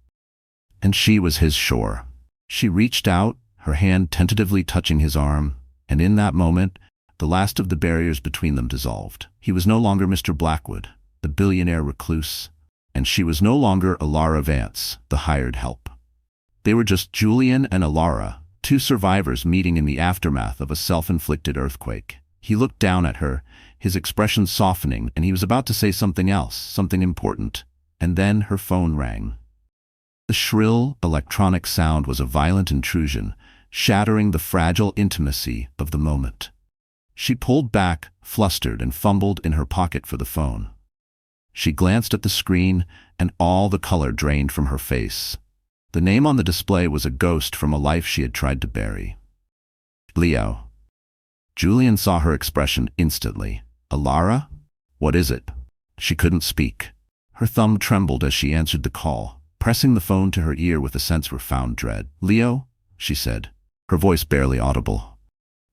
And she was his shore. She reached out, her hand tentatively touching his arm, and in that moment, the last of the barriers between them dissolved. He was no longer Mr. Blackwood, the billionaire recluse, and she was no longer Ilara Vance, the hired help. They were just Julian and Ilara, two survivors meeting in the aftermath of a self-inflicted earthquake. He looked down at her, his expression softening, and he was about to say something else, something important, and then her phone rang. The shrill, electronic sound was a violent intrusion, shattering the fragile intimacy of the moment. She pulled back, flustered, and fumbled in her pocket for the phone. She glanced at the screen, and all the color drained from her face. The name on the display was a ghost from a life she had tried to bury. Leo. Julian saw her expression instantly. Alara? What is it? She couldn't speak. Her thumb trembled as she answered the call, pressing the phone to her ear with a sense of profound dread. Leo? She said, her voice barely audible.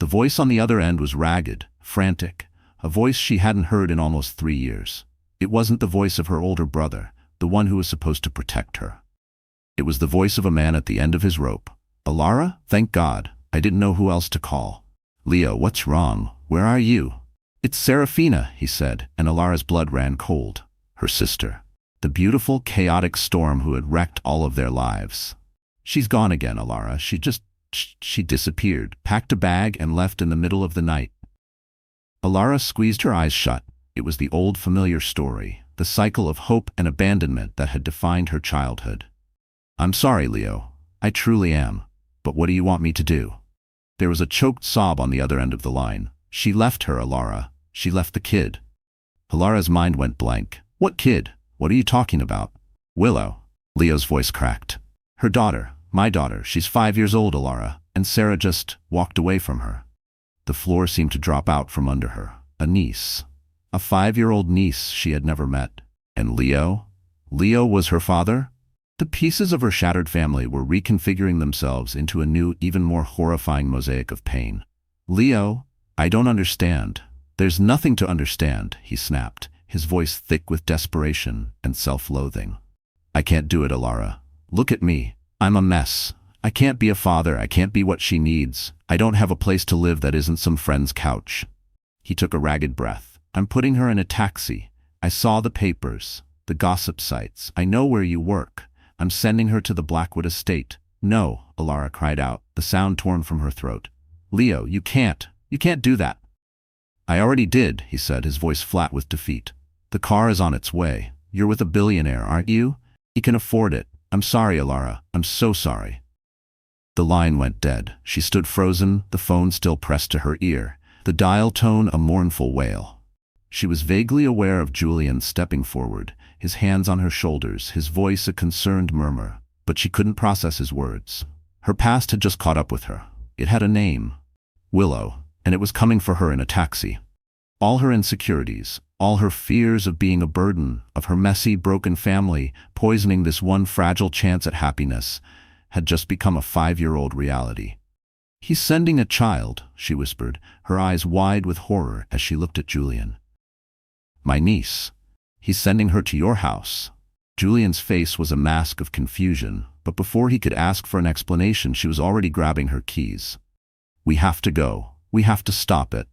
The voice on the other end was ragged, frantic, a voice she hadn't heard in almost 3 years. It wasn't the voice of her older brother, the one who was supposed to protect her. It was the voice of a man at the end of his rope. Alara? Thank God. I didn't know who else to call. Leo, what's wrong? Where are you? It's Serafina, he said, and Alara's blood ran cold. Her sister. The beautiful, chaotic storm who had wrecked all of their lives. She's gone again, Alara. She disappeared, packed a bag, and left in the middle of the night. Alara squeezed her eyes shut. It was the old familiar story, the cycle of hope and abandonment that had defined her childhood. I'm sorry, Leo. I truly am. But what do you want me to do? There was a choked sob on the other end of the line. She left her, Alara. She left the kid. Alara's mind went blank. What kid? What are you talking about? Willow. Leo's voice cracked. Her daughter. My daughter. She's 5 years old, Alara. And Sarah just walked away from her. The floor seemed to drop out from under her. A niece. A 5-year-old niece she had never met. And Leo? Leo was her father? The pieces of her shattered family were reconfiguring themselves into a new, even more horrifying mosaic of pain. Leo, I don't understand. There's nothing to understand, he snapped, his voice thick with desperation and self-loathing. I can't do it, Alara. Look at me. I'm a mess. I can't be a father. I can't be what she needs. I don't have a place to live that isn't some friend's couch. He took a ragged breath. I'm putting her in a taxi. I saw the papers, the gossip sites. I know where you work. I'm sending her to the Blackwood estate. No, Alara cried out, the sound torn from her throat. Leo, you can't. You can't do that. I already did, he said, his voice flat with defeat. The car is on its way. You're with a billionaire, aren't you? He can afford it. I'm sorry, Alara. I'm so sorry. The line went dead. She stood frozen, the phone still pressed to her ear, the dial tone a mournful wail. She was vaguely aware of Julian stepping forward, his hands on her shoulders, his voice a concerned murmur, but she couldn't process his words. Her past had just caught up with her. It had a name. Willow, and it was coming for her in a taxi. All her insecurities, all her fears of being a burden, of her messy, broken family, poisoning this one fragile chance at happiness, had just become a 5-year-old reality. He's sending a child, she whispered, her eyes wide with horror as she looked at Julian. My niece. He's sending her to your house. Julian's face was a mask of confusion, but before he could ask for an explanation, she was already grabbing her keys. We have to go. We have to stop it.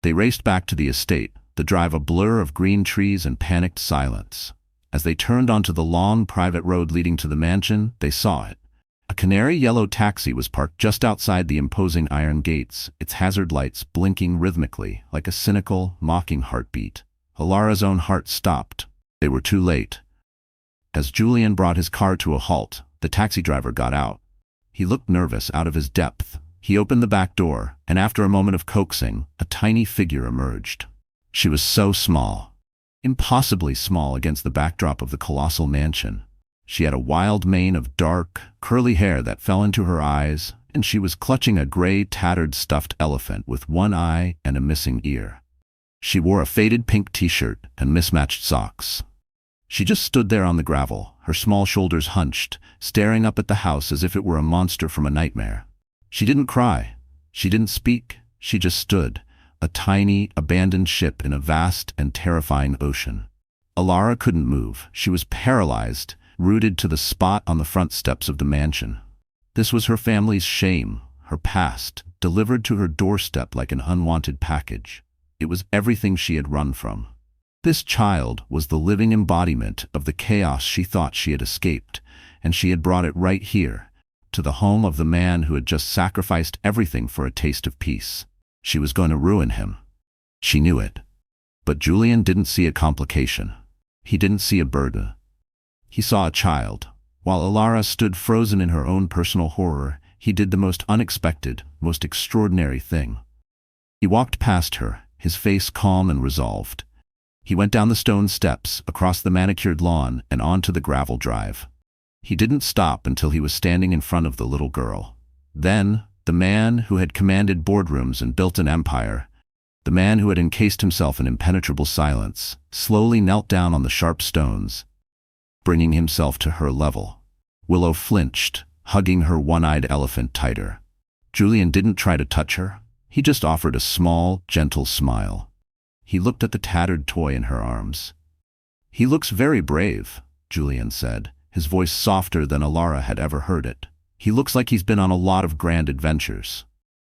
They raced back to the estate, the drive a blur of green trees and panicked silence. As they turned onto the long, private road leading to the mansion, they saw it. A canary-yellow taxi was parked just outside the imposing iron gates, its hazard lights blinking rhythmically like a cynical, mocking heartbeat. Alara's own heart stopped. They were too late. As Julian brought his car to a halt, the taxi driver got out. He looked nervous, out of his depth. He opened the back door, and after a moment of coaxing, a tiny figure emerged. She was so small. Impossibly small against the backdrop of the colossal mansion. She had a wild mane of dark, curly hair that fell into her eyes, and she was clutching a gray, tattered stuffed elephant with one eye and a missing ear. She wore a faded pink t-shirt and mismatched socks. She just stood there on the gravel, her small shoulders hunched, staring up at the house as if it were a monster from a nightmare. She didn't cry. She didn't speak. She just stood, a tiny, abandoned ship in a vast and terrifying ocean. Alara couldn't move. She was paralyzed, rooted to the spot on the front steps of the mansion. This was her family's shame, her past, delivered to her doorstep like an unwanted package. It was everything she had run from. This child was the living embodiment of the chaos she thought she had escaped, and she had brought it right here, to the home of the man who had just sacrificed everything for a taste of peace. She was going to ruin him. She knew it. But Julian didn't see a complication. He didn't see a burden. He saw a child. While Alara stood frozen in her own personal horror, he did the most unexpected, most extraordinary thing. He walked past her, his face calm and resolved. He went down the stone steps, across the manicured lawn, and onto the gravel drive. He didn't stop until he was standing in front of the little girl. Then, the man who had commanded boardrooms and built an empire, the man who had encased himself in impenetrable silence, slowly knelt down on the sharp stones, bringing himself to her level. Willow flinched, hugging her one-eyed elephant tighter. Julian didn't try to touch her. He just offered a small, gentle smile. He looked at the tattered toy in her arms. "He looks very brave," Julian said, his voice softer than Alara had ever heard it. "He looks like he's been on a lot of grand adventures."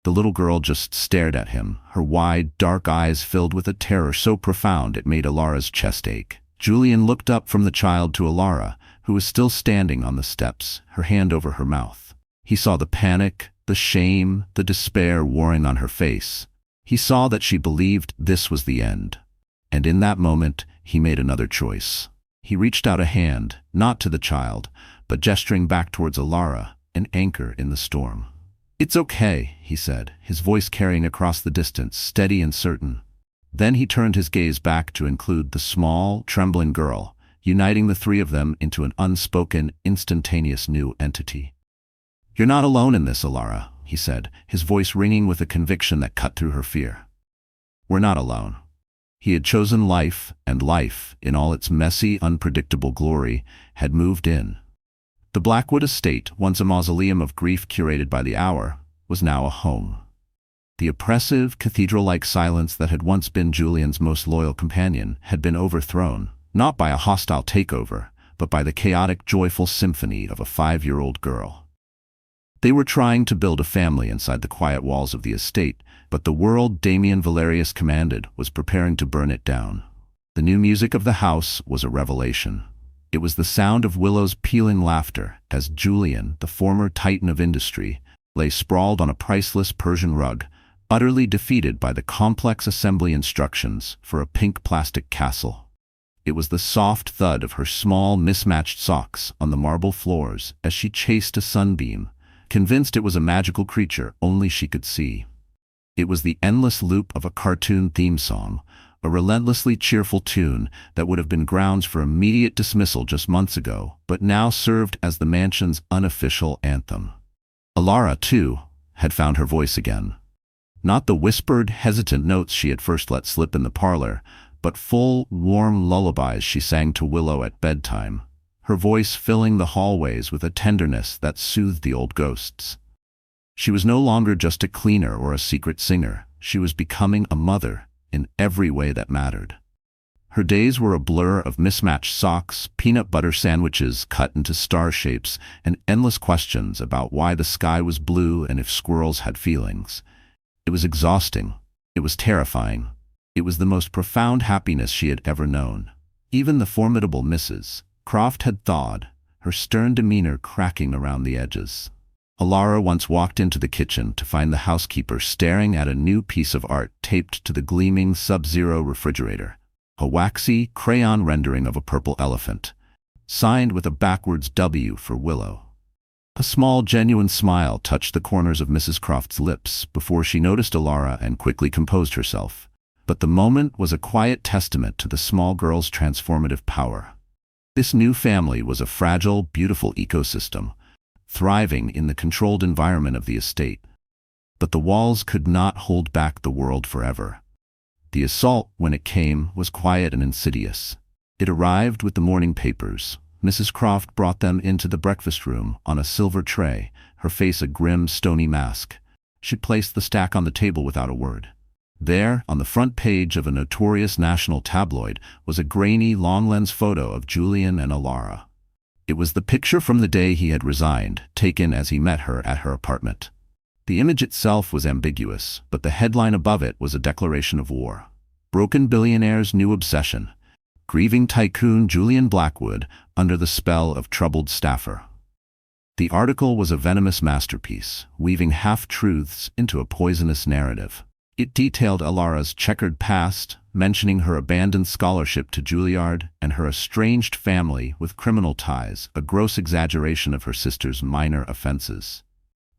The little girl just stared at him, her wide, dark eyes filled with a terror so profound it made Alara's chest ache. Julian looked up from the child to Alara, who was still standing on the steps, her hand over her mouth. He saw the panic, the shame, the despair warring on her face. He saw that she believed this was the end. And in that moment, he made another choice. He reached out a hand, not to the child, but gesturing back towards Alara, an anchor in the storm. "It's okay," he said, his voice carrying across the distance, steady and certain. Then he turned his gaze back to include the small, trembling girl, uniting the three of them into an unspoken, instantaneous new entity. "You're not alone in this, Alara," he said, his voice ringing with a conviction that cut through her fear. "We're not alone." He had chosen life, and life, in all its messy, unpredictable glory, had moved in. The Blackwood estate, once a mausoleum of grief curated by the hour, was now a home. The oppressive, cathedral-like silence that had once been Julian's most loyal companion had been overthrown, not by a hostile takeover, but by the chaotic, joyful symphony of a 5-year-old girl. They were trying to build a family inside the quiet walls of the estate, but the world Damian Valerius commanded was preparing to burn it down. The new music of the house was a revelation. It was the sound of Willow's pealing laughter as Julian, the former titan of industry, lay sprawled on a priceless Persian rug, utterly defeated by the complex assembly instructions for a pink plastic castle. It was the soft thud of her small, mismatched socks on the marble floors as she chased a sunbeam, convinced it was a magical creature only she could see. It was the endless loop of a cartoon theme song, a relentlessly cheerful tune that would have been grounds for immediate dismissal just months ago, but now served as the mansion's unofficial anthem. Alara, too, had found her voice again. Not the whispered, hesitant notes she had first let slip in the parlor, but full, warm lullabies she sang to Willow at bedtime, her voice filling the hallways with a tenderness that soothed the old ghosts. She was no longer just a cleaner or a secret singer. She was becoming a mother in every way that mattered. Her days were a blur of mismatched socks, peanut butter sandwiches cut into star shapes, and endless questions about why the sky was blue and if squirrels had feelings. It was exhausting. It was terrifying. It was the most profound happiness she had ever known. Even the formidable Mrs. Croft had thawed, her stern demeanor cracking around the edges. Alara once walked into the kitchen to find the housekeeper staring at a new piece of art taped to the gleaming Sub-Zero refrigerator, a waxy, crayon rendering of a purple elephant, signed with a backwards W for Willow. A small, genuine smile touched the corners of Mrs. Croft's lips before she noticed Alara and quickly composed herself. But the moment was a quiet testament to the small girl's transformative power. This new family was a fragile, beautiful ecosystem, thriving in the controlled environment of the estate. But the walls could not hold back the world forever. The assault, when it came, was quiet and insidious. It arrived with the morning papers. Mrs. Croft brought them into the breakfast room on a silver tray, her face a grim, stony mask. She placed the stack on the table without a word. There, on the front page of a notorious national tabloid, was a grainy, long-lens photo of Julian and Alara. It was the picture from the day he had resigned, taken as he met her at her apartment. The image itself was ambiguous, but the headline above it was a declaration of war. Broken billionaire's new obsession. Grieving tycoon Julian Blackwood under the spell of troubled staffer. The article was a venomous masterpiece, weaving half-truths into a poisonous narrative. It detailed Alara's checkered past, mentioning her abandoned scholarship to Juilliard and her estranged family with criminal ties, a gross exaggeration of her sister's minor offenses.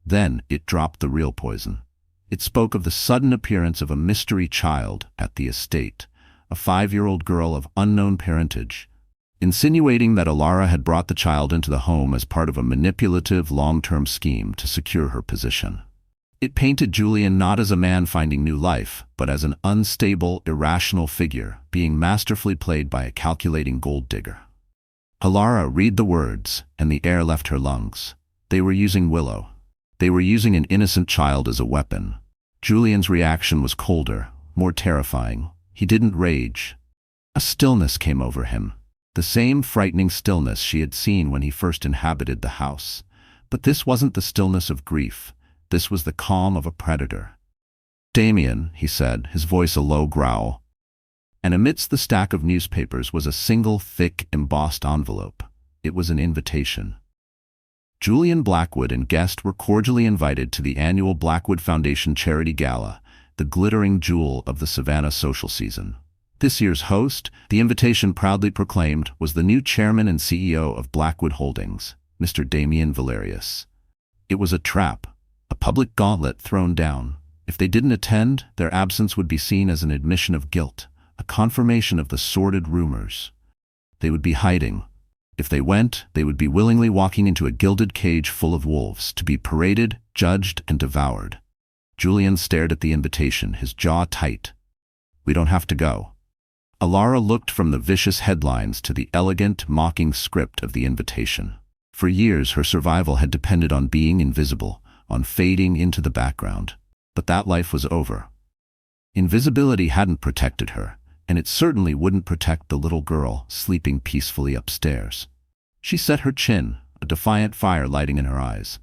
Then it dropped the real poison. It spoke of the sudden appearance of a mystery child at the estate, a 5-year-old girl of unknown parentage, insinuating that Alara had brought the child into the home as part of a manipulative long-term scheme to secure her position. It painted Julian not as a man finding new life, but as an unstable, irrational figure being masterfully played by a calculating gold digger. Alara read the words, and the air left her lungs. They were using Willow. They were using an innocent child as a weapon. Julian's reaction was colder, more terrifying. He didn't rage. A stillness came over him, the same frightening stillness she had seen when he first inhabited the house. But this wasn't the stillness of grief. This was the calm of a predator. "Damien," he said, his voice a low growl. And amidst the stack of newspapers was a single thick, embossed envelope. It was an invitation. Julian Blackwood and guest were cordially invited to the annual Blackwood Foundation Charity Gala, the glittering jewel of the Savannah social season. This year's host, the invitation proudly proclaimed, was the new chairman and CEO of Blackwood Holdings, Mr. Damien Valerius. It was a trap, a public gauntlet thrown down. If they didn't attend, their absence would be seen as an admission of guilt, a confirmation of the sordid rumors. They would be hiding. If they went, they would be willingly walking into a gilded cage full of wolves, to be paraded, judged, and devoured. Julian stared at the invitation, his jaw tight. "We don't have to go." Alara looked from the vicious headlines to the elegant, mocking script of the invitation. For years, her survival had depended on being invisible, on fading into the background. But that life was over. Invisibility hadn't protected her, and it certainly wouldn't protect the little girl sleeping peacefully upstairs. She set her chin, a defiant fire lighting in her eyes.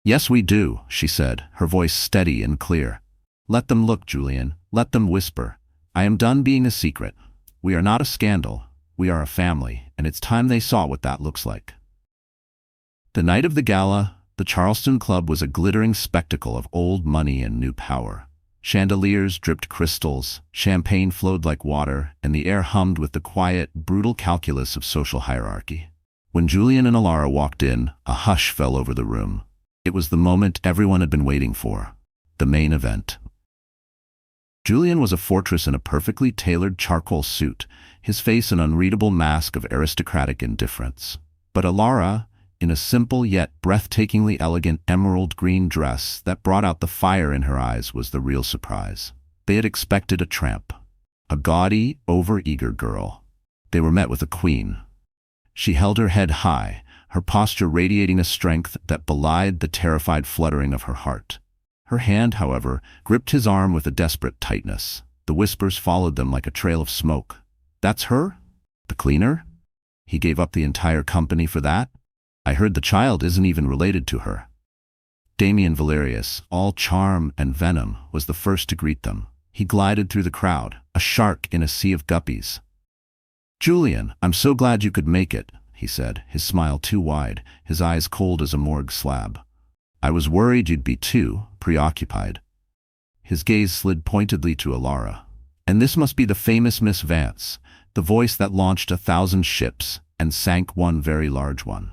"Yes, we do," she said, her voice steady and clear. "Let them look, Julian. Let them whisper. I am done being a secret. We are not a scandal. We are a family, and it's time they saw what that looks like." The night of the gala, the Charleston Club was a glittering spectacle of old money and new power. Chandeliers dripped crystals, champagne flowed like water, and the air hummed with the quiet, brutal calculus of social hierarchy. When Julian and Alara walked in, a hush fell over the room. It was the moment everyone had been waiting for, the main event. Julian was a fortress in a perfectly tailored charcoal suit, his face an unreadable mask of aristocratic indifference. But Alara, in a simple yet breathtakingly elegant emerald green dress that brought out the fire in her eyes, was the real surprise. They had expected a tramp, a gaudy, over-eager girl. They were met with a queen. She held her head high, her posture radiating a strength that belied the terrified fluttering of her heart. Her hand, however, gripped his arm with a desperate tightness. The whispers followed them like a trail of smoke. "That's her? The cleaner? He gave up the entire company for that? I heard the child isn't even related to her." Damien Valerius, all charm and venom, was the first to greet them. He glided through the crowd, a shark in a sea of guppies. "Julian, I'm so glad you could make it," he said, his smile too wide, his eyes cold as a morgue slab. "I was worried you'd be too preoccupied." His gaze slid pointedly to Alara. "And this must be the famous Miss Vance, the voice that launched 1,000 ships and sank one very large one."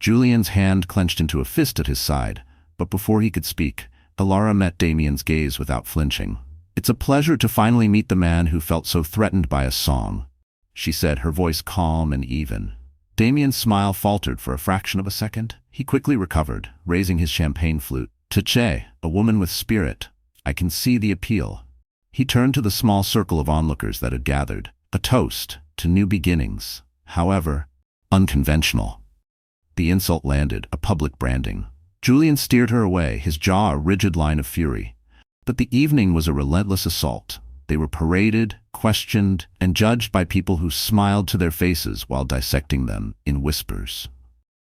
Julian's hand clenched into a fist at his side, but before he could speak, Alara met Damien's gaze without flinching. "It's a pleasure to finally meet the man who felt so threatened by a song," she said, her voice calm and even. Damien's smile faltered for a fraction of a second. He quickly recovered, raising his champagne flute. "Tche, a woman with spirit. I can see the appeal." He turned to the small circle of onlookers that had gathered. A toast to new beginnings, however unconventional. The insult landed, a public branding. Julian steered her away, his jaw a rigid line of fury. But the evening was a relentless assault. They were paraded, questioned, and judged by people who smiled to their faces while dissecting them in whispers.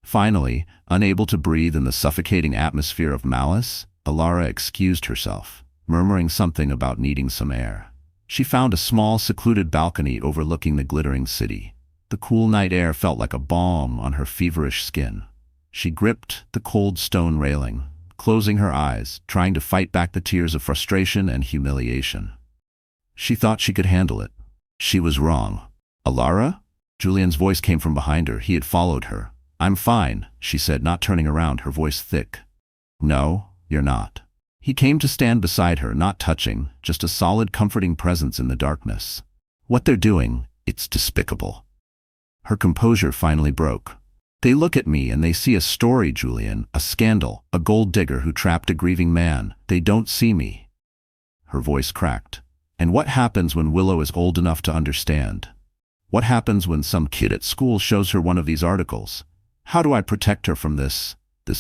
Finally, unable to breathe in the suffocating atmosphere of malice, Alara excused herself, murmuring something about needing some air. She found a small, secluded balcony overlooking the glittering city. The cool night air felt like a balm on her feverish skin. She gripped the cold stone railing, closing her eyes, trying to fight back the tears of frustration and humiliation. She thought she could handle it. She was wrong. Alara? Julian's voice came from behind her. He had followed her. I'm fine, she said, not turning around, her voice thick. No, you're not. He came to stand beside her, not touching, just a solid, comforting presence in the darkness. What they're doing, it's despicable. Her composure finally broke. They look at me and they see a story, Julian, a scandal, a gold digger who trapped a grieving man. They don't see me. Her voice cracked. And what happens when Willow is old enough to understand? What happens when some kid at school shows her one of these articles? How do I protect her from this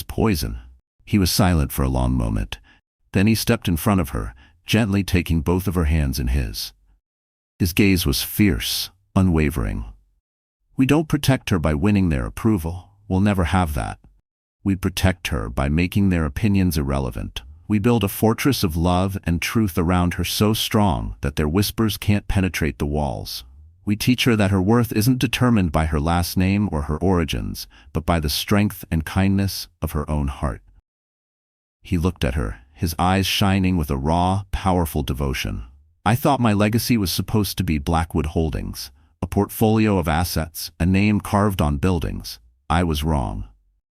poison? He was silent for a long moment. Then he stepped in front of her, gently taking both of her hands in his. His gaze was fierce, unwavering. We don't protect her by winning their approval. We'll never have that. We protect her by making their opinions irrelevant. We build a fortress of love and truth around her so strong that their whispers can't penetrate the walls. We teach her that her worth isn't determined by her last name or her origins, but by the strength and kindness of her own heart. He looked at her, his eyes shining with a raw, powerful devotion. I thought my legacy was supposed to be Blackwood Holdings, a portfolio of assets, a name carved on buildings. I was wrong.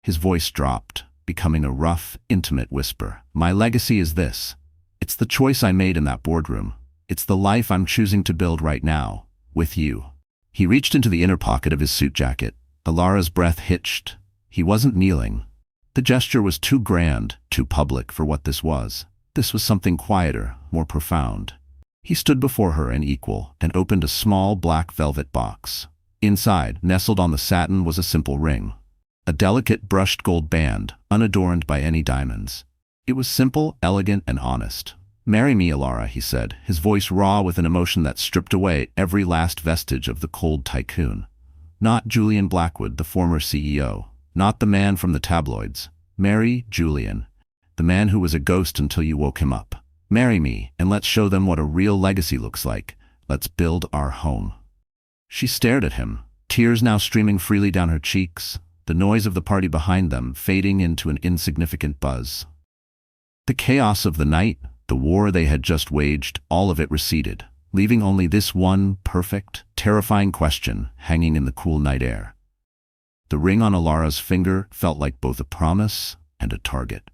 His voice dropped, becoming a rough, intimate whisper. My legacy is this. It's the choice I made in that boardroom. It's the life I'm choosing to build right now, with you. He reached into the inner pocket of his suit jacket. Alara's breath hitched. He wasn't kneeling. The gesture was too grand, too public for what this was. This was something quieter, more profound. He stood before her an equal and opened a small black velvet box. Inside, nestled on the satin, was a simple ring. A delicate brushed gold band, unadorned by any diamonds. It was simple, elegant, and honest. Marry me, Alara, he said, his voice raw with an emotion that stripped away every last vestige of the cold tycoon. Not Julian Blackwood, the former CEO. Not the man from the tabloids. Marry Julian, the man who was a ghost until you woke him up. Marry me, and let's show them what a real legacy looks like. Let's build our home. She stared at him, tears now streaming freely down her cheeks, the noise of the party behind them fading into an insignificant buzz. The chaos of the night, the war they had just waged, all of it receded, leaving only this one perfect, terrifying question hanging in the cool night air. The ring on Alara's finger felt like both a promise and a target.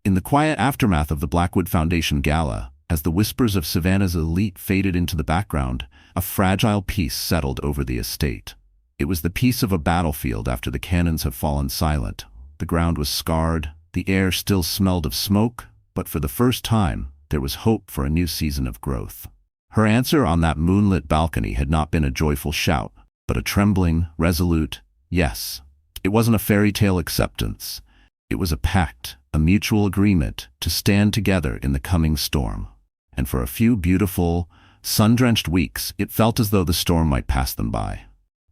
In the quiet aftermath of the Blackwood Foundation Gala, as the whispers of Savannah's elite faded into the background, a fragile peace settled over the estate. It was the peace of a battlefield after the cannons have fallen silent. The ground was scarred, the air still smelled of smoke, but for the first time, there was hope for a new season of growth. Her answer on that moonlit balcony had not been a joyful shout, but a trembling, resolute yes. It wasn't a fairy tale acceptance. It was a pact, a mutual agreement to stand together in the coming storm. And for a few beautiful, sun-drenched weeks, it felt as though the storm might pass them by.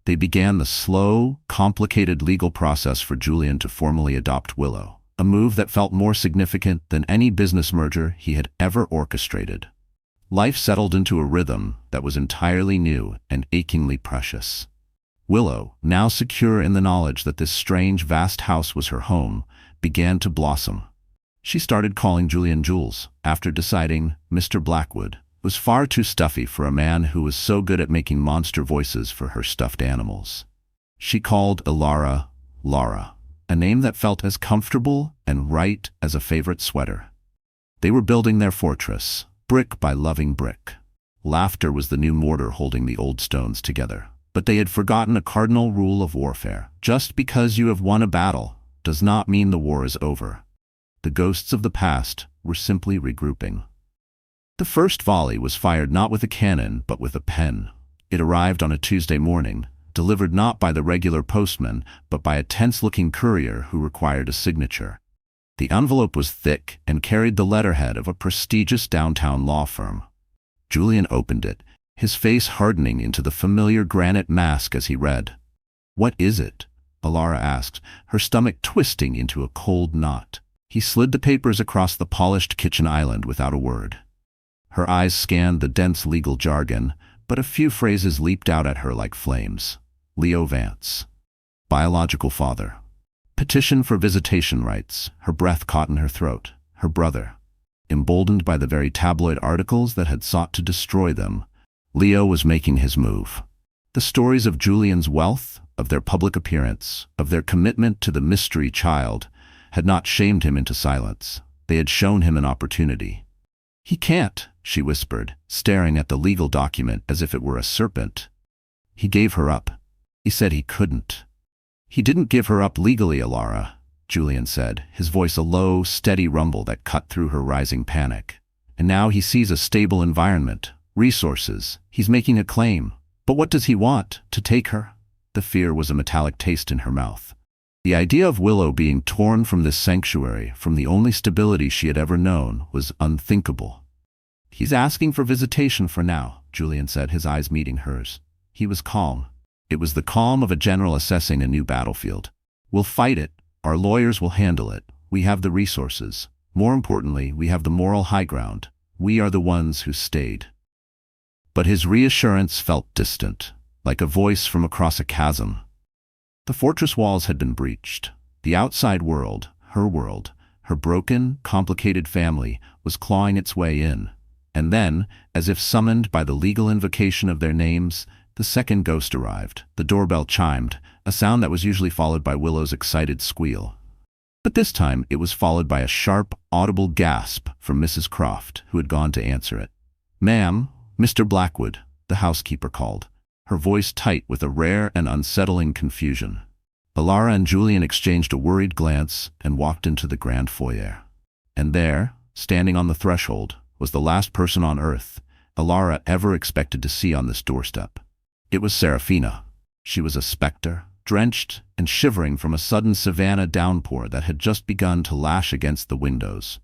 They began the slow, complicated legal process for Julian to formally adopt Willow, a move that felt more significant than any business merger he had ever orchestrated. Life settled into a rhythm that was entirely new and achingly precious. Willow, now secure in the knowledge that this strange, vast house was her home, began to blossom. She started calling Julian Jules, after deciding Mr. Blackwood was far too stuffy for a man who was so good at making monster voices for her stuffed animals. She called Alara, Lara, a name that felt as comfortable and right as a favorite sweater. They were building their fortress, brick by loving brick. Laughter was the new mortar holding the old stones together. But they had forgotten a cardinal rule of warfare. Just because you have won a battle does not mean the war is over. The ghosts of the past were simply regrouping. The first volley was fired not with a cannon, but with a pen. It arrived on a Tuesday morning, delivered not by the regular postman, but by a tense-looking courier who required a signature. The envelope was thick and carried the letterhead of a prestigious downtown law firm. Julian opened it, his face hardening into the familiar granite mask as he read. "What is it?" Alara asked, her stomach twisting into a cold knot. He slid the papers across the polished kitchen island without a word. Her eyes scanned the dense legal jargon, but a few phrases leaped out at her like flames. Leo Vance. Biological father. Petition for visitation rights. Her breath caught in her throat. Her brother. emboldened by the very tabloid articles that had sought to destroy them. Leo was making his move. The stories of Julian's wealth, of their public appearance, of their commitment to the mystery child, had not shamed him into silence. They had shown him an opportunity. "He can't," she whispered, staring at the legal document as if it were a serpent. "He gave her up. He said he couldn't." "He didn't give her up legally, Alara," Julian said, his voice a low, steady rumble that cut through her rising panic. "And now he sees a stable environment, resources. He's making a claim. But what does he want? To take her?" The fear was a metallic taste in her mouth. The idea of Willow being torn from this sanctuary, from the only stability she had ever known, was unthinkable. "He's asking for visitation for now," Julian said, his eyes meeting hers. He was calm. It was the calm of a general assessing a new battlefield. "We'll fight it. Our lawyers will handle it. We have the resources. More importantly, we have the moral high ground. We are the ones who stayed." But his reassurance felt distant, like a voice from across a chasm. The fortress walls had been breached. The outside world, her broken, complicated family, was clawing its way in. And then, as if summoned by the legal invocation of their names, the second ghost arrived. The doorbell chimed, a sound that was usually followed by Willow's excited squeal. But this time it was followed by a sharp, audible gasp from Mrs. Croft, who had gone to answer it. "Ma'am, Mr. Blackwood," the housekeeper called, her voice tight with a rare and unsettling confusion. Alara and Julian exchanged a worried glance and walked into the grand foyer. And there, standing on the threshold, was the last person on earth Alara ever expected to see on this doorstep. It was Serafina. She was a specter, drenched and shivering from a sudden savannah downpour that had just begun to lash against the windows.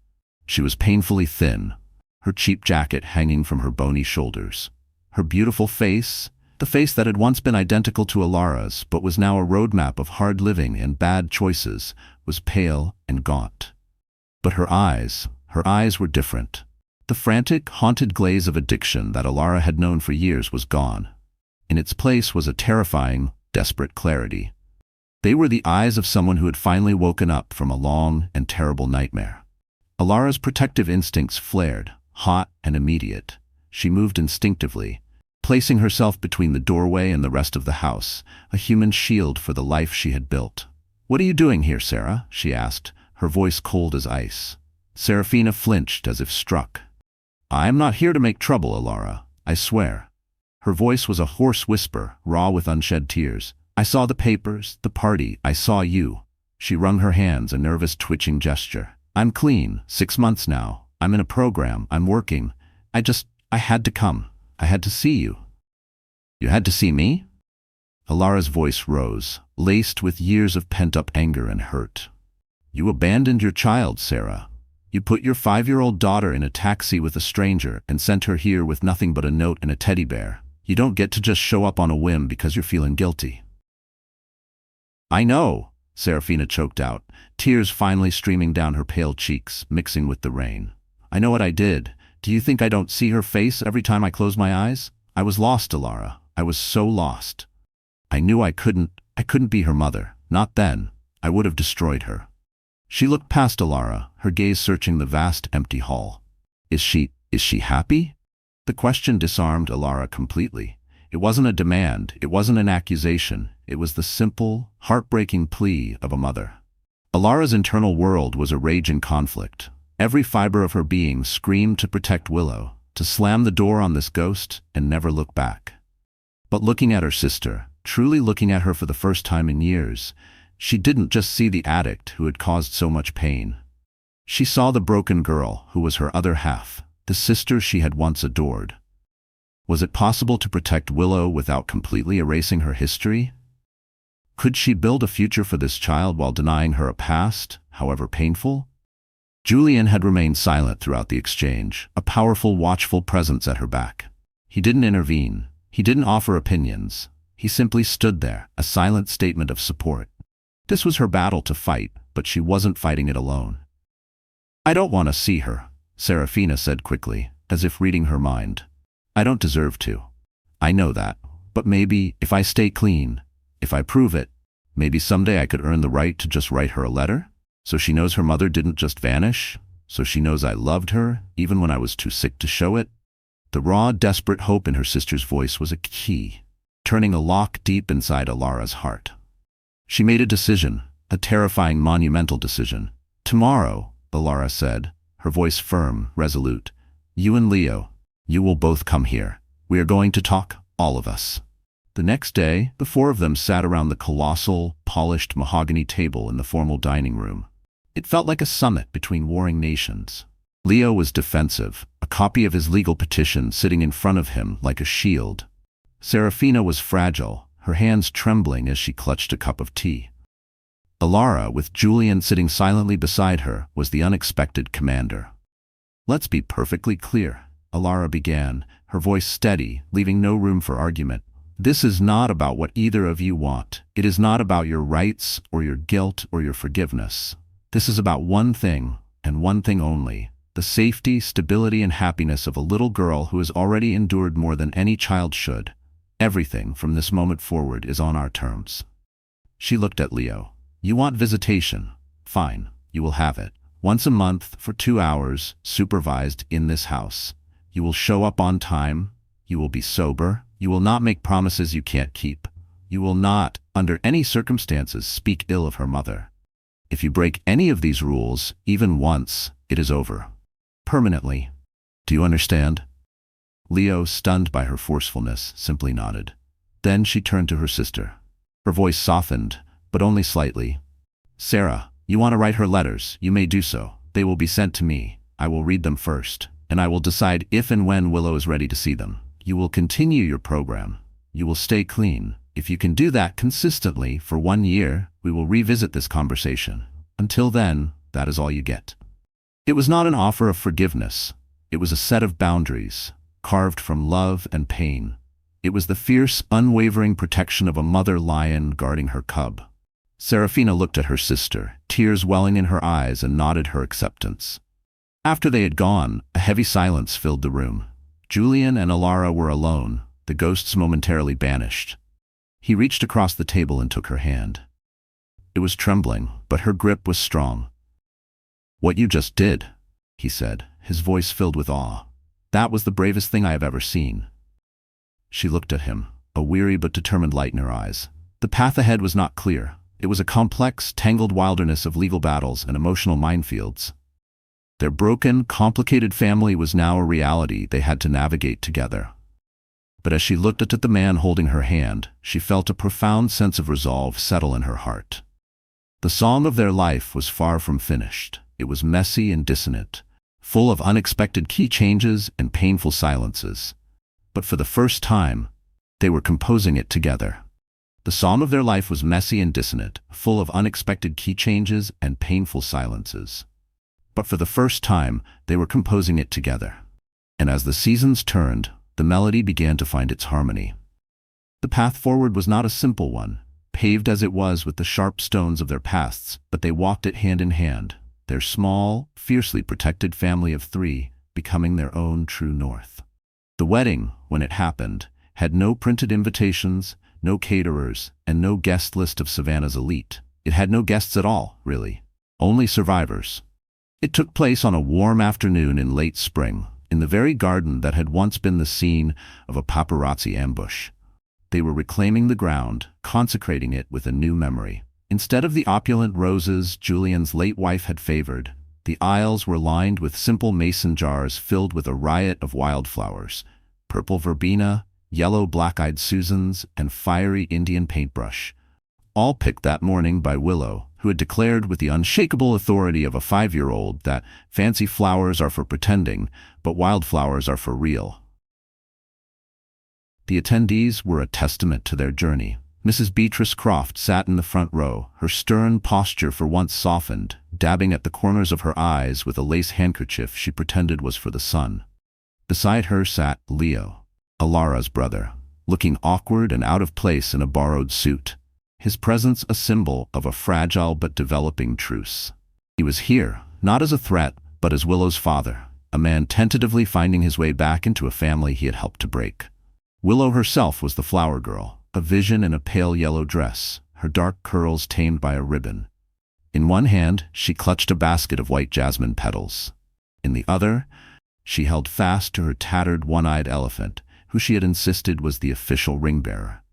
She was painfully thin, her cheap jacket hanging from her bony shoulders. Her beautiful face, the face that had once been identical to Alara's but was now a roadmap of hard living and bad choices, was pale and gaunt. But her eyes were different. The frantic, haunted glaze of addiction that Alara had known for years was gone. In its place was a terrifying, desperate clarity. They were the eyes of someone who had finally woken up from a long and terrible nightmare. Alara's protective instincts flared, hot and immediate. She moved instinctively, placing herself between the doorway and the rest of the house, a human shield for the life she had built. "What are you doing here, Sarah?" she asked, her voice cold as ice. Serafina flinched as if struck. "I am not here to make trouble, Alara, I swear." Her voice was a hoarse whisper, raw with unshed tears. "I saw the papers, the party, I saw you." She wrung her hands, a nervous twitching gesture. "I'm clean, 6 months now. I'm in a program, I'm working. I had to come. I had to see you." "You had to see me?" Alara's voice rose, laced with years of pent-up anger and hurt. "You abandoned your child, Sarah. You put your 5-year-old daughter in a taxi with a stranger and sent her here with nothing but a note and a teddy bear. You don't get to just show up on a whim because you're feeling guilty." "I know," Serafina choked out, tears finally streaming down her pale cheeks, mixing with the rain. "I know what I did. Do you think I don't see her face every time I close my eyes? I was lost, Alara. I was so lost. I knew I couldn't be her mother. Not then. I would have destroyed her." She looked past Alara, her gaze searching the vast, empty hall. Is she happy?" The question disarmed Alara completely. It wasn't a demand, it wasn't an accusation, it was the simple, heartbreaking plea of a mother. Alara's internal world was a raging conflict. Every fiber of her being screamed to protect Willow, to slam the door on this ghost and never look back. But looking at her sister, truly looking at her for the first time in years, she didn't just see the addict who had caused so much pain. She saw the broken girl who was her other half, the sister she had once adored. Was it possible to protect Willow without completely erasing her history? Could she build a future for this child while denying her a past, however painful? Julian had remained silent throughout the exchange, a powerful, watchful presence at her back. He didn't intervene. He didn't offer opinions. He simply stood there, a silent statement of support. This was her battle to fight, but she wasn't fighting it alone. "I don't want to see her," Serafina said quickly, as if reading her mind. "I don't deserve to. I know that. But maybe, if I stay clean, if I prove it, maybe someday I could earn the right to just write her a letter, so she knows her mother didn't just vanish." so she knows I loved her, even when I was too sick to show it. The raw, desperate hope in her sister's voice was a key, turning a lock deep inside Alara's heart. She made a decision, a terrifying, monumental decision. "Tomorrow," Alara said, her voice firm, resolute, "you and Leo, you will both come here. We are going to talk, all of us." The next day, the four of them sat around the colossal, polished mahogany table in the formal dining room. It felt like a summit between warring nations. Leo was defensive, a copy of his legal petition sitting in front of him like a shield. Serafina was fragile, her hands trembling as she clutched a cup of tea. Alara, with Julian sitting silently beside her, was the unexpected commander. "Let's be perfectly clear," Alara began, her voice steady, leaving no room for argument. "This is not about what either of you want. It is not about your rights or your guilt or your forgiveness. This is about one thing, and one thing only: the safety, stability, and happiness of a little girl who has already endured more than any child should. Everything from this moment forward is on our terms." She looked at Leo. "You want visitation? Fine, you will have it. Once a month for 2 hours, supervised in this house. You will show up on time. You will be sober. You will not make promises you can't keep. You will not, under any circumstances, speak ill of her mother. If you break any of these rules, even once, it is over. Permanently. Do you understand?" Leo, stunned by her forcefulness, simply nodded. Then she turned to her sister. Her voice softened, but only slightly. "Sarah, you want to write her letters, you may do so. They will be sent to me. I will read them first, and I will decide if and when Willow is ready to see them. You will continue your program. You will stay clean. If you can do that consistently for 1 year, we will revisit this conversation. Until then, that is all you get." It was not an offer of forgiveness. It was a set of boundaries, carved from love and pain. It was the fierce, unwavering protection of a mother lion guarding her cub. Serafina looked at her sister, tears welling in her eyes, and nodded her acceptance. After they had gone, a heavy silence filled the room. Julian and Alara were alone, the ghosts momentarily banished. He reached across the table and took her hand. It was trembling, but her grip was strong. "What you just did," he said, his voice filled with awe. "That was the bravest thing I have ever seen." She looked at him, a weary but determined light in her eyes. The path ahead was not clear. It was a complex, tangled wilderness of legal battles and emotional minefields. Their broken, complicated family was now a reality they had to navigate together. But as she looked at the man holding her hand, she felt a profound sense of resolve settle in her heart. The song of their life was far from finished. It was messy and dissonant, full of unexpected key changes and painful silences. But for the first time, they were composing it together. The song of their life was messy and dissonant, full of unexpected key changes and painful silences. But for the first time, they were composing it together. And as the seasons turned, the melody began to find its harmony. The path forward was not a simple one, paved as it was with the sharp stones of their pasts, but they walked it hand in hand, their small, fiercely protected family of 3 becoming their own true north. The wedding, when it happened, had no printed invitations, no caterers, and no guest list of Savannah's elite. It had no guests at all, really. Only survivors. It took place on a warm afternoon in late spring, in the very garden that had once been the scene of a paparazzi ambush. They were reclaiming the ground, consecrating it with a new memory. Instead of the opulent roses Julian's late wife had favored, the aisles were lined with simple mason jars filled with a riot of wildflowers: purple verbena, yellow black-eyed Susans, and fiery Indian paintbrush. All picked that morning by Willow, who had declared with the unshakable authority of a 5-year-old that fancy flowers are for pretending, but wildflowers are for real. The attendees were a testament to their journey. Mrs. Beatrice Croft sat in the front row, her stern posture for once softened, dabbing at the corners of her eyes with a lace handkerchief she pretended was for the sun. Beside her sat Leo, Alara's brother, looking awkward and out of place in a borrowed suit, his presence a symbol of a fragile but developing truce. He was here, not as a threat, but as Willow's father, a man tentatively finding his way back into a family he had helped to break. Willow herself was the flower girl, a vision in a pale yellow dress, her dark curls tamed by a ribbon. In one hand, she clutched a basket of white jasmine petals. In the other, she held fast to her tattered one-eyed elephant, who she had insisted was the official ring-bearer.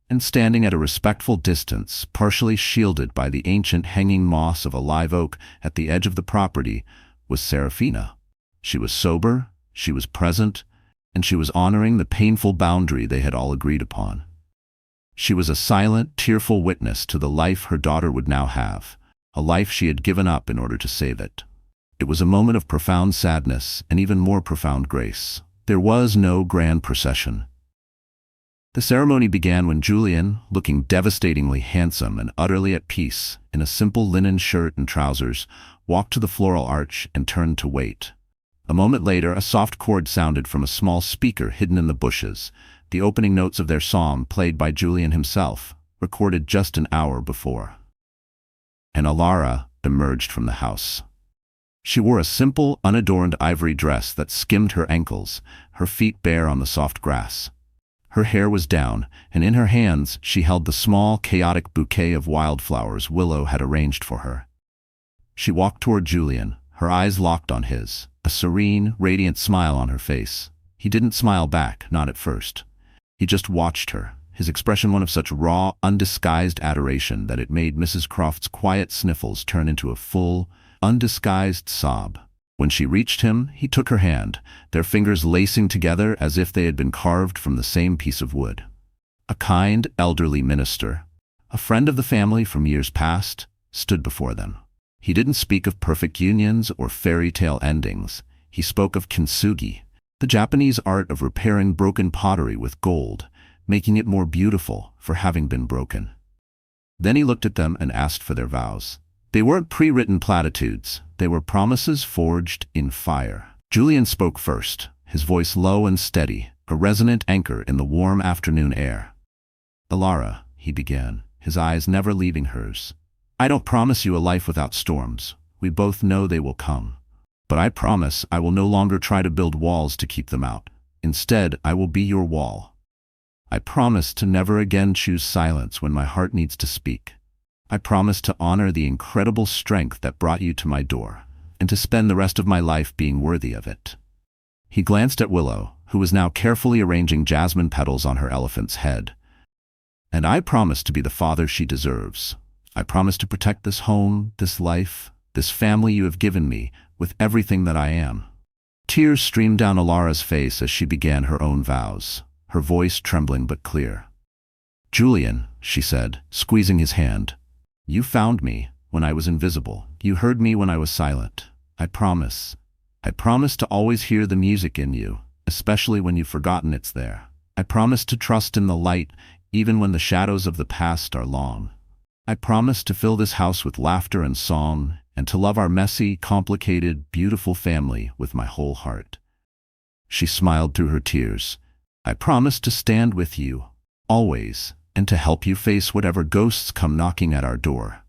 And standing at a respectful distance, partially shielded by the ancient hanging moss of a live oak at the edge of the property, was Serafina. She was sober, she was present, and she was honoring the painful boundary they had all agreed upon. She was a silent, tearful witness to the life her daughter would now have, a life she had given up in order to save it. It was a moment of profound sadness and even more profound grace. There was no grand procession. The ceremony began when Julian, looking devastatingly handsome and utterly at peace, in a simple linen shirt and trousers, walked to the floral arch and turned to wait. A moment later, a soft chord sounded from a small speaker hidden in the bushes, the opening notes of their psalm played by Julian himself, recorded just an hour before. And Alara emerged from the house. She wore a simple, unadorned ivory dress that skimmed her ankles, her feet bare on the soft grass. Her hair was down, and in her hands she held the small, chaotic bouquet of wildflowers Willow had arranged for her. She walked toward Julian, her eyes locked on his, a serene, radiant smile on her face. He didn't smile back, not at first. He just watched her, his expression one of such raw, undisguised adoration that it made Mrs. Croft's quiet sniffles turn into a full, undisguised sob. When she reached him, he took her hand, their fingers lacing together as if they had been carved from the same piece of wood. A kind, elderly minister, a friend of the family from years past, stood before them. He didn't speak of perfect unions or fairy tale endings. He spoke of kintsugi, the Japanese art of repairing broken pottery with gold, making it more beautiful for having been broken. Then he looked at them and asked for their vows. They weren't pre-written platitudes. They were promises forged in fire. Julian spoke first, his voice low and steady, a resonant anchor in the warm afternoon air. "Alara," he began, his eyes never leaving hers. "I don't promise you a life without storms. We both know they will come. But I promise I will no longer try to build walls to keep them out. Instead, I will be your wall. I promise to never again choose silence when my heart needs to speak. I promise to honor the incredible strength that brought you to my door, and to spend the rest of my life being worthy of it." He glanced at Willow, who was now carefully arranging jasmine petals on her elephant's head. "And I promise to be the father she deserves. I promise to protect this home, this life, this family you have given me, with everything that I am." Tears streamed down Alara's face as she began her own vows, her voice trembling but clear. "Julian," she said, squeezing his hand, "you found me when I was invisible. You heard me when I was silent. I promise to always hear the music in you, especially when you've forgotten it's there. I promise to trust in the light, even when the shadows of the past are long. I promise to fill this house with laughter and song, and to love our messy, complicated, beautiful family with my whole heart." She smiled through her tears. "I promise to stand with you, always, and to help you face whatever ghosts come knocking at our door."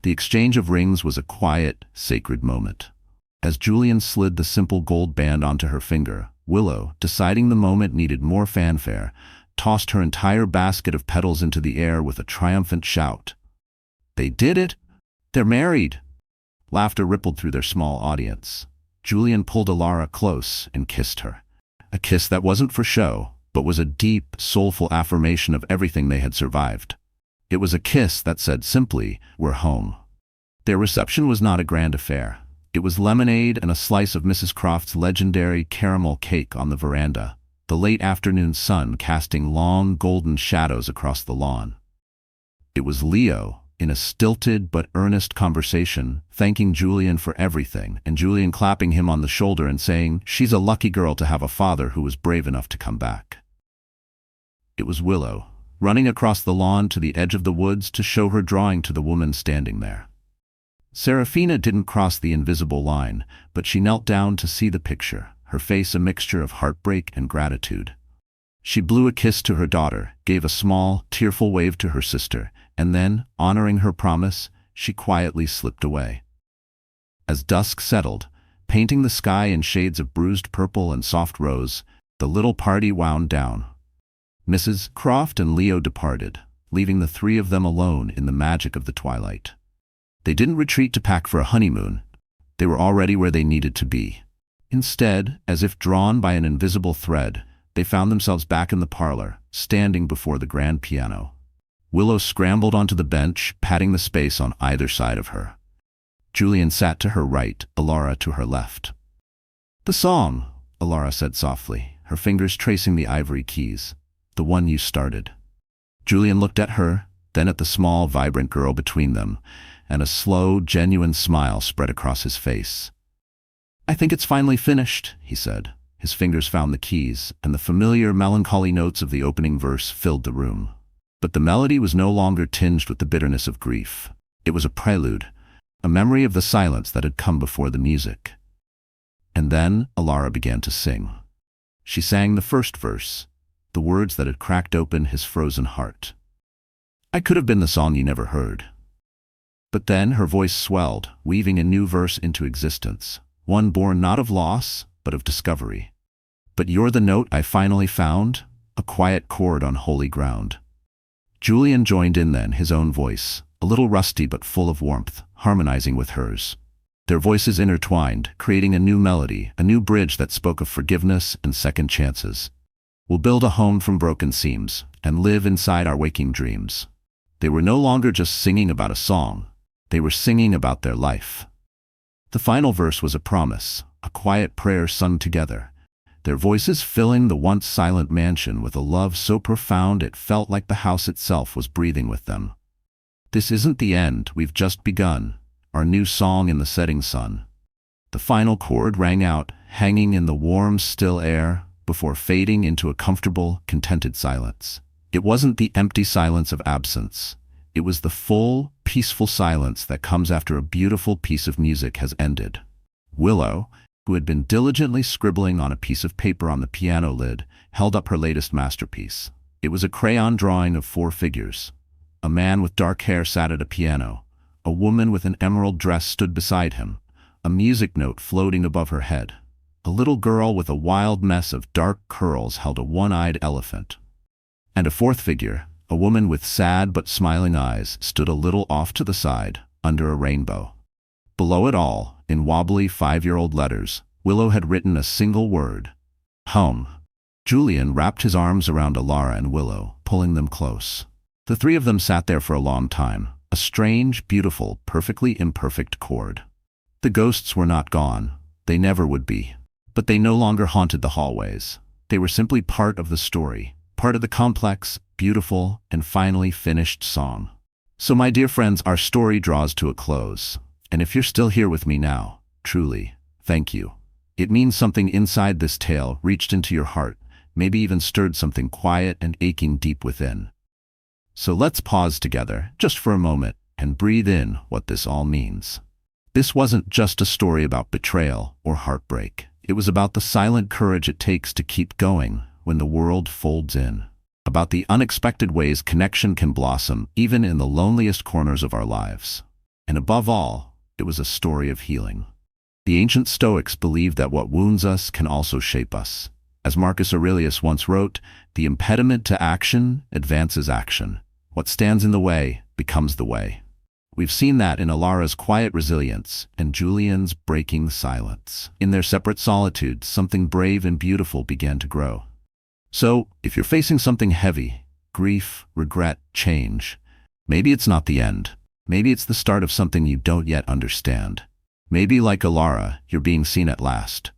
The exchange of rings was a quiet, sacred moment. As Julian slid the simple gold band onto her finger, Willow, deciding the moment needed more fanfare, tossed her entire basket of petals into the air with a triumphant shout. "They did it! They're married!" Laughter rippled through their small audience. Julian pulled Alara close and kissed her. A kiss that wasn't for show, but was a deep, soulful affirmation of everything they had survived. It was a kiss that said simply, "We're home." Their reception was not a grand affair. It was lemonade and a slice of Mrs. Croft's legendary caramel cake on the veranda, the late afternoon sun casting long, golden shadows across the lawn. It was Leo, in a stilted but earnest conversation, thanking Julian for everything, and Julian clapping him on the shoulder and saying, "She's a lucky girl to have a father who was brave enough to come back." It was Willow, running across the lawn to the edge of the woods to show her drawing to the woman standing there. Serafina didn't cross the invisible line, but she knelt down to see the picture, her face a mixture of heartbreak and gratitude. She blew a kiss to her daughter, gave a small, tearful wave to her sister, and then, honoring her promise, she quietly slipped away. As dusk settled, painting the sky in shades of bruised purple and soft rose, the little party wound down. Mrs. Croft and Leo departed, leaving the three of them alone in the magic of the twilight. They didn't retreat to pack for a honeymoon. They were already where they needed to be. Instead, as if drawn by an invisible thread, they found themselves back in the parlor, standing before the grand piano. Willow scrambled onto the bench, patting the space on either side of her. Julian sat to her right, Alara to her left. "The song," Alara said softly, her fingers tracing the ivory keys. "The one you started." Julian looked at her, then at the small, vibrant girl between them, and a slow, genuine smile spread across his face. "I think it's finally finished," he said. His fingers found the keys, and the familiar, melancholy notes of the opening verse filled the room. But the melody was no longer tinged with the bitterness of grief. It was a prelude, a memory of the silence that had come before the music. And then Alara began to sing. She sang the first verse, the words that had cracked open his frozen heart. "I could have been the song you never heard." But then her voice swelled, weaving a new verse into existence, one born not of loss, but of discovery. "But you're the note I finally found, a quiet chord on holy ground." Julian joined in then, his own voice, a little rusty but full of warmth, harmonizing with hers. Their voices intertwined, creating a new melody, a new bridge that spoke of forgiveness and second chances. "We'll build a home from broken seams, and live inside our waking dreams." They were no longer just singing about a song, they were singing about their life. The final verse was a promise, a quiet prayer sung together, their voices filling the once silent mansion with a love so profound it felt like the house itself was breathing with them. "This isn't the end, we've just begun, our new song in the setting sun." The final chord rang out, hanging in the warm, still air, before fading into a comfortable, contented silence. It wasn't the empty silence of absence. It was the full, peaceful silence that comes after a beautiful piece of music has ended. Willow, who had been diligently scribbling on a piece of paper on the piano lid, held up her latest masterpiece. It was a crayon drawing of 4 figures. A man with dark hair sat at a piano. A woman with an emerald dress stood beside him, a music note floating above her head. A little girl with a wild mess of dark curls held a one-eyed elephant. And a 4th figure, a woman with sad but smiling eyes, stood a little off to the side, under a rainbow. Below it all, in wobbly 5-year-old letters, Willow had written a single word: home. Julian wrapped his arms around Alara and Willow, pulling them close. The 3 of them sat there for a long time, a strange, beautiful, perfectly imperfect chord. The ghosts were not gone, they never would be. But they no longer haunted the hallways. They were simply part of the story, part of the complex, beautiful, and finally finished song. So my dear friends, our story draws to a close. And if you're still here with me now, truly, thank you. It means something inside this tale reached into your heart, maybe even stirred something quiet and aching deep within. So let's pause together, just for a moment, and breathe in what this all means. This wasn't just a story about betrayal or heartbreak. It was about the silent courage it takes to keep going when the world folds in. About the unexpected ways connection can blossom even in the loneliest corners of our lives. And above all, it was a story of healing. The ancient Stoics believed that what wounds us can also shape us. As Marcus Aurelius once wrote, "The impediment to action advances action. What stands in the way becomes the way." We've seen that in Alara's quiet resilience and Julian's breaking silence. In their separate solitudes, something brave and beautiful began to grow. So, if you're facing something heavy, grief, regret, change, maybe it's not the end. Maybe it's the start of something you don't yet understand. Maybe like Alara, you're being seen at last.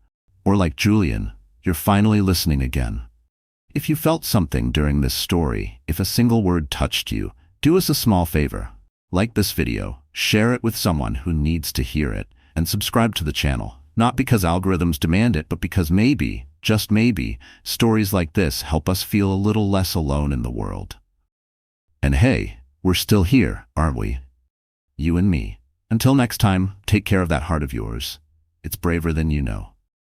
Or like Julian, you're finally listening again. If you felt something during this story, if a single word touched you, do us a small favor. Like this video, share it with someone who needs to hear it, and subscribe to the channel. Not because algorithms demand it, but because maybe, just maybe, stories like this help us feel a little less alone in the world. And hey, we're still here, aren't we? You and me. Until next time, take care of that heart of yours. It's braver than you know.